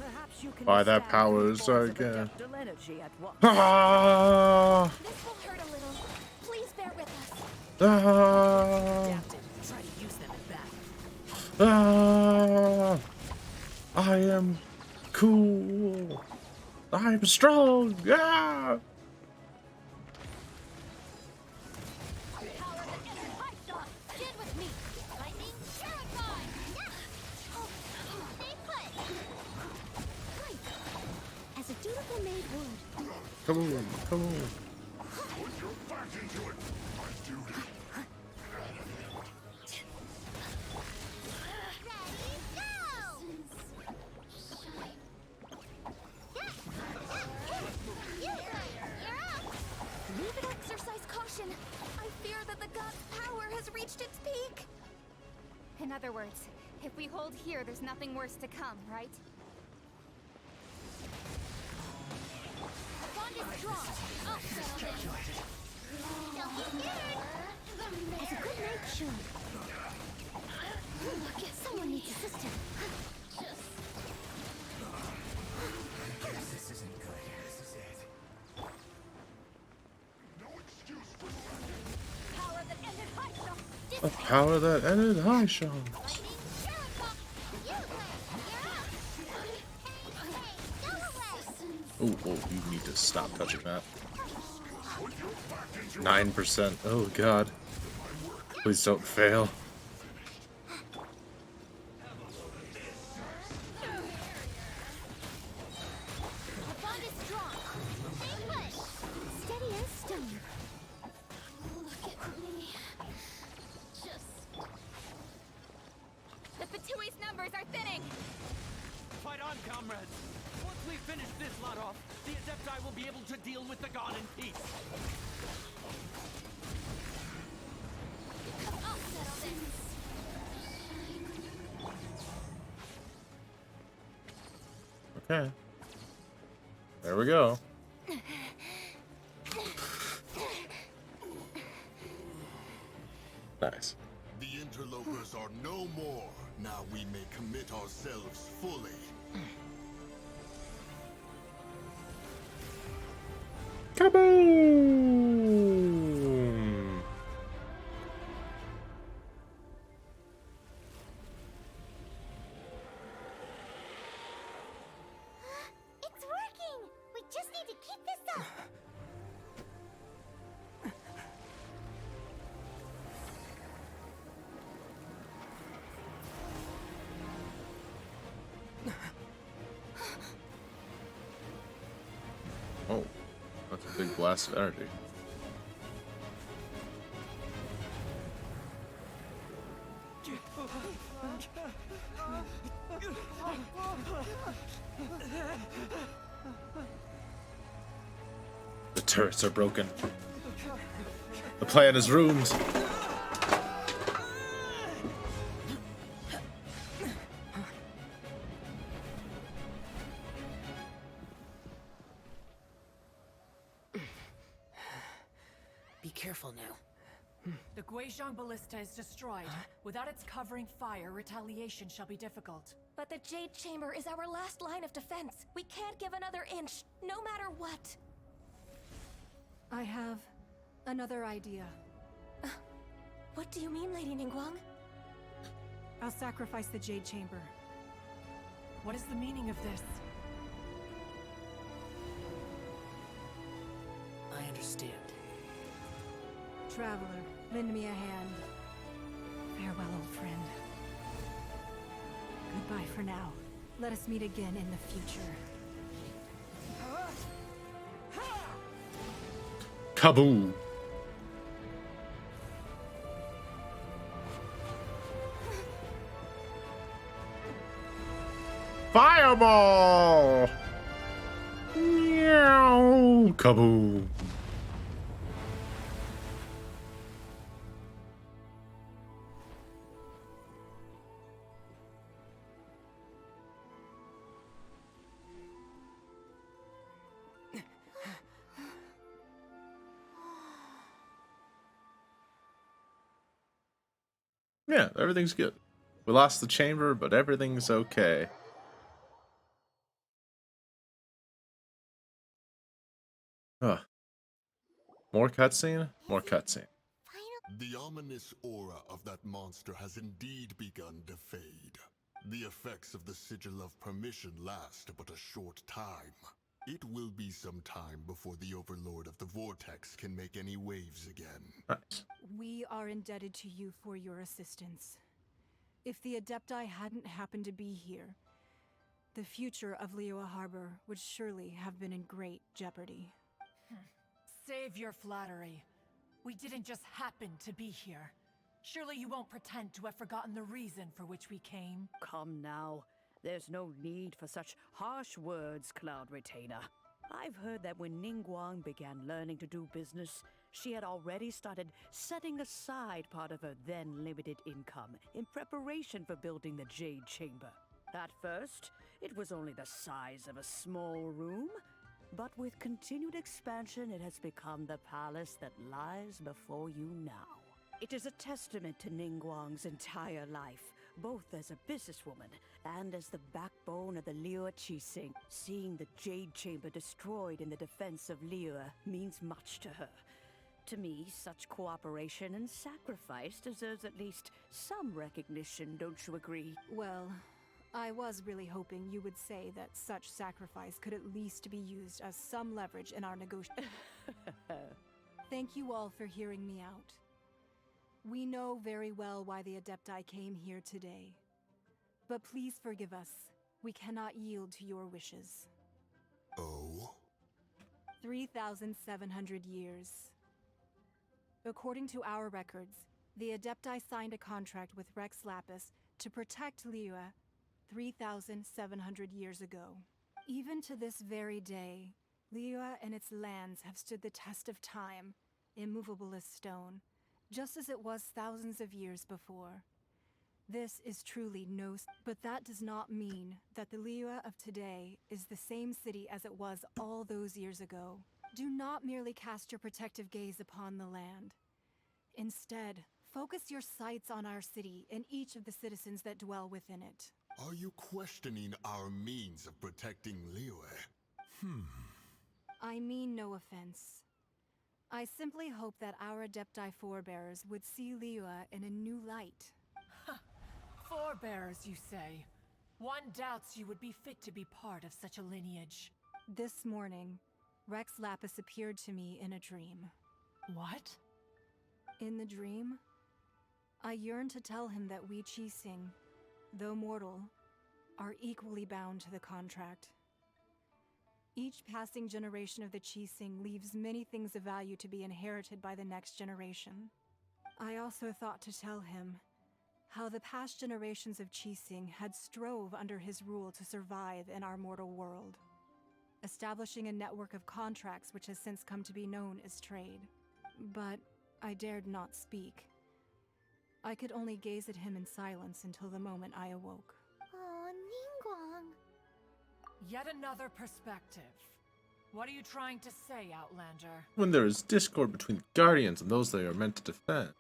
Perhaps you can By that withstand power three is forms of again. adeptal energy at once. Ah! This will hurt a little. Please bear with us. Ah! Try to use them in battle. Ah! I am cool. I am strong. Ah! As a dutiful maid would. Come on, come on. Leave it exercise caution. I fear that the god's power has reached its peak. In other words, if we hold here, there's nothing worse to come, right? The bond is strong. I'll settle this. Don't be scared. As a good knight should. Look, someone needs assistance. This isn't good. This is it. A power that ended high, Sean. Oh, you need to stop touching that. 9%. Oh god. Please don't fail. Steady as stone. Look at me. The Fatui's numbers are thinning! Fight on, comrades! Once we finish this lot off, the Adepti will be able to deal with the god in peace. I'll settle this. Okay. There we go. Nice. The interlopers are no more. Now we may commit ourselves fully. Kaboom! It's working! We just need to keep this up! Oh, that's a big blast of energy. The turrets are broken. The plan is ruined. Be careful now. The Guizhong Ballista is destroyed. Without its covering fire, retaliation shall be difficult. But the Jade Chamber is our last line of defense. We can't give another inch, no matter what. I have another idea. What do you mean, Lady Ningguang? I'll sacrifice the Jade Chamber. What is the meaning of this? I understand. Traveler, lend me a hand. Farewell, old friend. Goodbye for now. Let us meet again in the future. Kaboom! Fireball! Meow! Kaboom! Yeah, everything's good. We lost the chamber, but everything's okay. Huh. More cutscene? More cutscene. The ominous aura of that monster has indeed begun to fade. The effects of the Sigil of Permission last but a short time. It will be some time before the Overlord of the Vortex can make any waves again. Nice. We are indebted to you for your assistance. If the Adepti hadn't happened to be here, the future of Liyue Harbor would surely have been in great jeopardy. Save your flattery. We didn't just happen to be here. Surely you won't pretend to have forgotten the reason for which we came. Come now. There's no need for such harsh words, Cloud Retainer. I've heard that when Ningguang began learning to do business, she had already started setting aside part of her then limited income in preparation for building the Jade Chamber. At first, it was only the size of a small room, but with continued expansion, it has become the palace that lies before you now. It is a testament to Ningguang's entire life, both as a businesswoman and as the backbone of the Liyue Qixing. Seeing the Jade Chamber destroyed in the defense of Liyue means much to her. To me, such cooperation and sacrifice deserves at least some recognition, don't you agree? Well, I was really hoping you would say that such sacrifice could at least be used as some leverage in our negotiations. Thank you all for hearing me out. We know very well why the Adepti came here today. But please forgive us. We cannot yield to your wishes. Oh? 3,700 years. According to our records, the Adepti signed a contract with Rex Lapis to protect Liyue 3,700 years ago. Even to this very day, Liyue and its lands have stood the test of time, immovable as stone, just as it was thousands of years before. This is truly but that does not mean that the Liyue of today is the same city as it was all those years ago. Do not merely cast your protective gaze upon the land. Instead, focus your sights on our city and each of the citizens that dwell within it. Are you questioning our means of protecting Liyue? I mean no offense. I simply hope that our Adepti forebears would see Liyue in a new light. Forebearers, you say? One doubts you would be fit to be part of such a lineage. This morning, Rex Lapis appeared to me in a dream. What? In the dream, I yearned to tell him that we Qixing, though mortal, are equally bound to the contract. Each passing generation of the Qixing leaves many things of value to be inherited by the next generation. I also thought to tell him how the past generations of Qixing had strove under his rule to survive in our mortal world, establishing a network of contracts which has since come to be known as trade. But I dared not speak. I could only gaze at him in silence until the moment I awoke. Oh, Ningguang. Yet another perspective. What are you trying to say, Outlander? When there is discord between the Guardians and those they are meant to defend,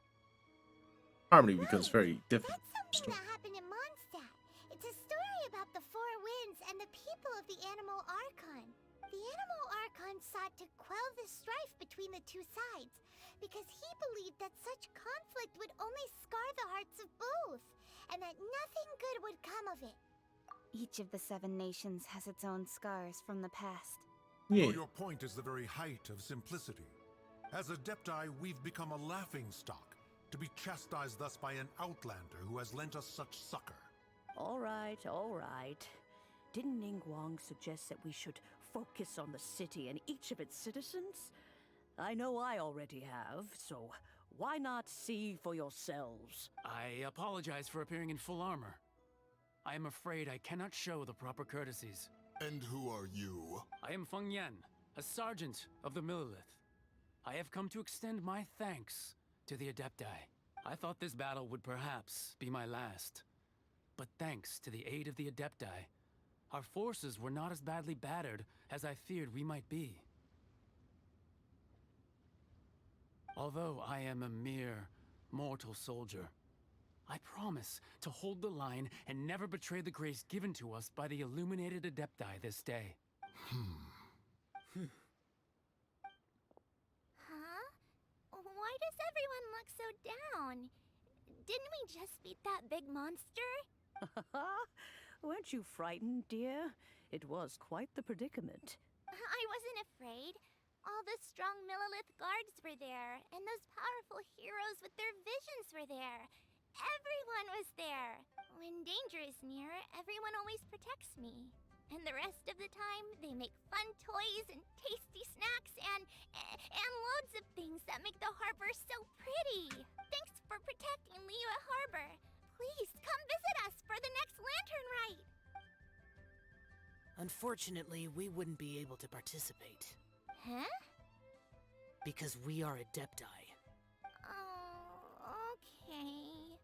harmony becomes very difficult. That's something that happened in Mondstadt. It's a story about the Four Winds and the people of the Animal Archon. The Animal Archon sought to quell the strife between the two sides, because he believed that such conflict would only scar the hearts of both, and that nothing good would come of it. Each of the 7 nations has its own scars from the past. Yeah. Your point is the very height of simplicity. As Adepti, we've become a laughingstock, to be chastised thus by an outlander who has lent us such succor. All right, all right. Didn't Ningguang suggest that we should focus on the city and each of its citizens? I know I already have, so why not see for yourselves? I apologize for appearing in full armor. I am afraid I cannot show the proper courtesies. And who are you? I am Feng Yan, a sergeant of the Millilith. I have come to extend my thanks to the Adepti. I thought this battle would perhaps be my last. But thanks to the aid of the Adepti, our forces were not as badly battered as I feared we might be. Although I am a mere mortal soldier, I promise to hold the line and never betray the grace given to us by the illuminated Adepti this day. Huh? Why does everyone look so down? Didn't we just beat that big monster? Weren't you frightened, dear? It was quite the predicament. I wasn't afraid. All the strong Millilith guards were there, and those powerful heroes with their visions were there. Everyone was there. When danger is near, everyone always protects me. And the rest of the time, they make fun toys and tasty snacks and loads of things that make the harbor so pretty. Thanks for protecting Liyue Harbor. Please come visit us for the next lantern rite. Unfortunately, we wouldn't be able to participate. Huh? Because we are Adepti. Oh, okay.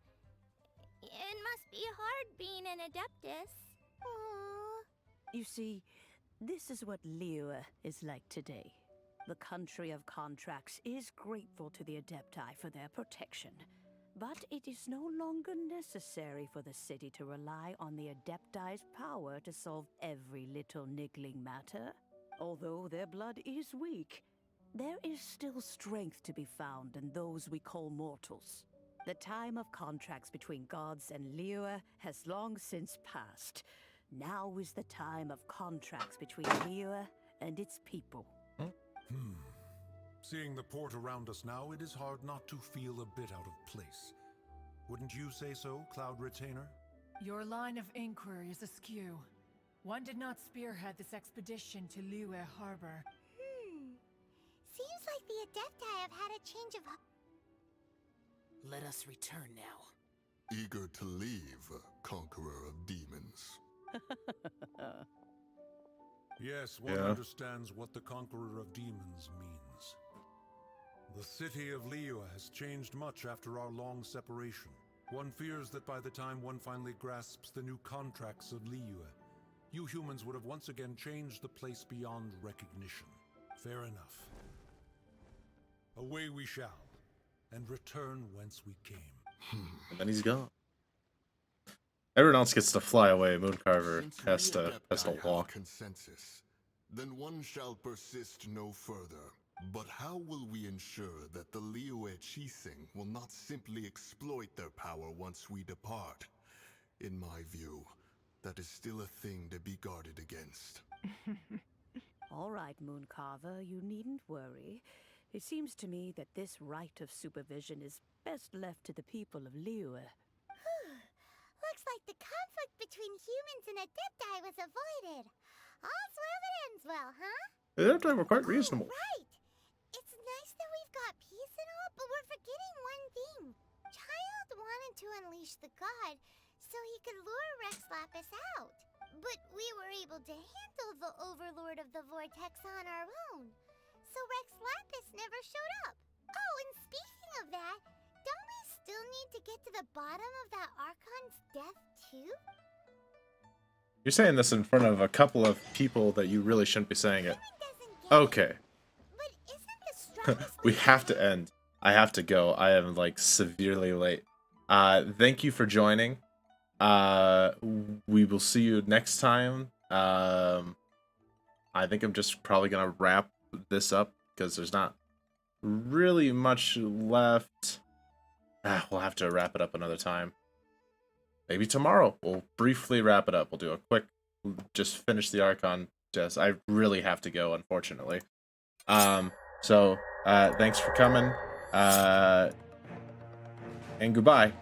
It must be hard being an Adeptus. Aww. You see, this is what Liyue is like today. The country of contracts is grateful to the Adepti for their protection. But it is no longer necessary for the city to rely on the Adepti's power to solve every little niggling matter. Although their blood is weak, there is still strength to be found in those we call mortals. The time of contracts between gods and Liyue has long since passed. Now is the time of contracts between Liyue and its people. Seeing the port around us now, it is hard not to feel a bit out of place. Wouldn't you say so, Cloud Retainer? Your line of inquiry is askew. One did not spearhead this expedition to Liyue Harbor. Seems like the Adepti have had a change of... Let us return now. Eager to leave, Conqueror of Demons. Yes, one understands what the Conqueror of Demons means. The city of Liyue has changed much after our long separation. One fears that by the time one finally grasps the new contracts of Liyue, you humans would have once again changed the place beyond recognition. Fair enough. Away we shall, and return whence we came. And then he's gone. Everyone else gets to fly away. Mooncarver has to walk. Consensus. Then one shall persist no further. But how will we ensure that the Liyue Qixing will not simply exploit their power once we depart? In my view, that is still a thing to be guarded against. All right, Mooncarver, you needn't worry. It seems to me that this right of supervision is best left to the people of Liyue. Looks like the conflict between humans and Adepti was avoided. All's well that ends well, huh? The Adepti were quite reasonable. Right. It's nice that we've got peace and all, but we're forgetting one thing. Child wanted to unleash the god so he could lure Rex Lapis out. But we were able to handle the Overlord of the Vortex on our own. So Rex Lapis never showed up. Oh, and speaking of that, don't we still need to get to the bottom of that Archon's death too? You're saying this in front of a couple of people that you really shouldn't be saying it. Okay. We have to end. I have to go. I am like severely late. Thank you for joining. We will see you next time. I think I'm just probably gonna wrap this up because there's not really much left. We'll have to wrap it up another time. Maybe tomorrow we'll briefly wrap it up. We'll do a quick, just finish the Archon. Just I really have to go, unfortunately. So thanks for coming. And goodbye.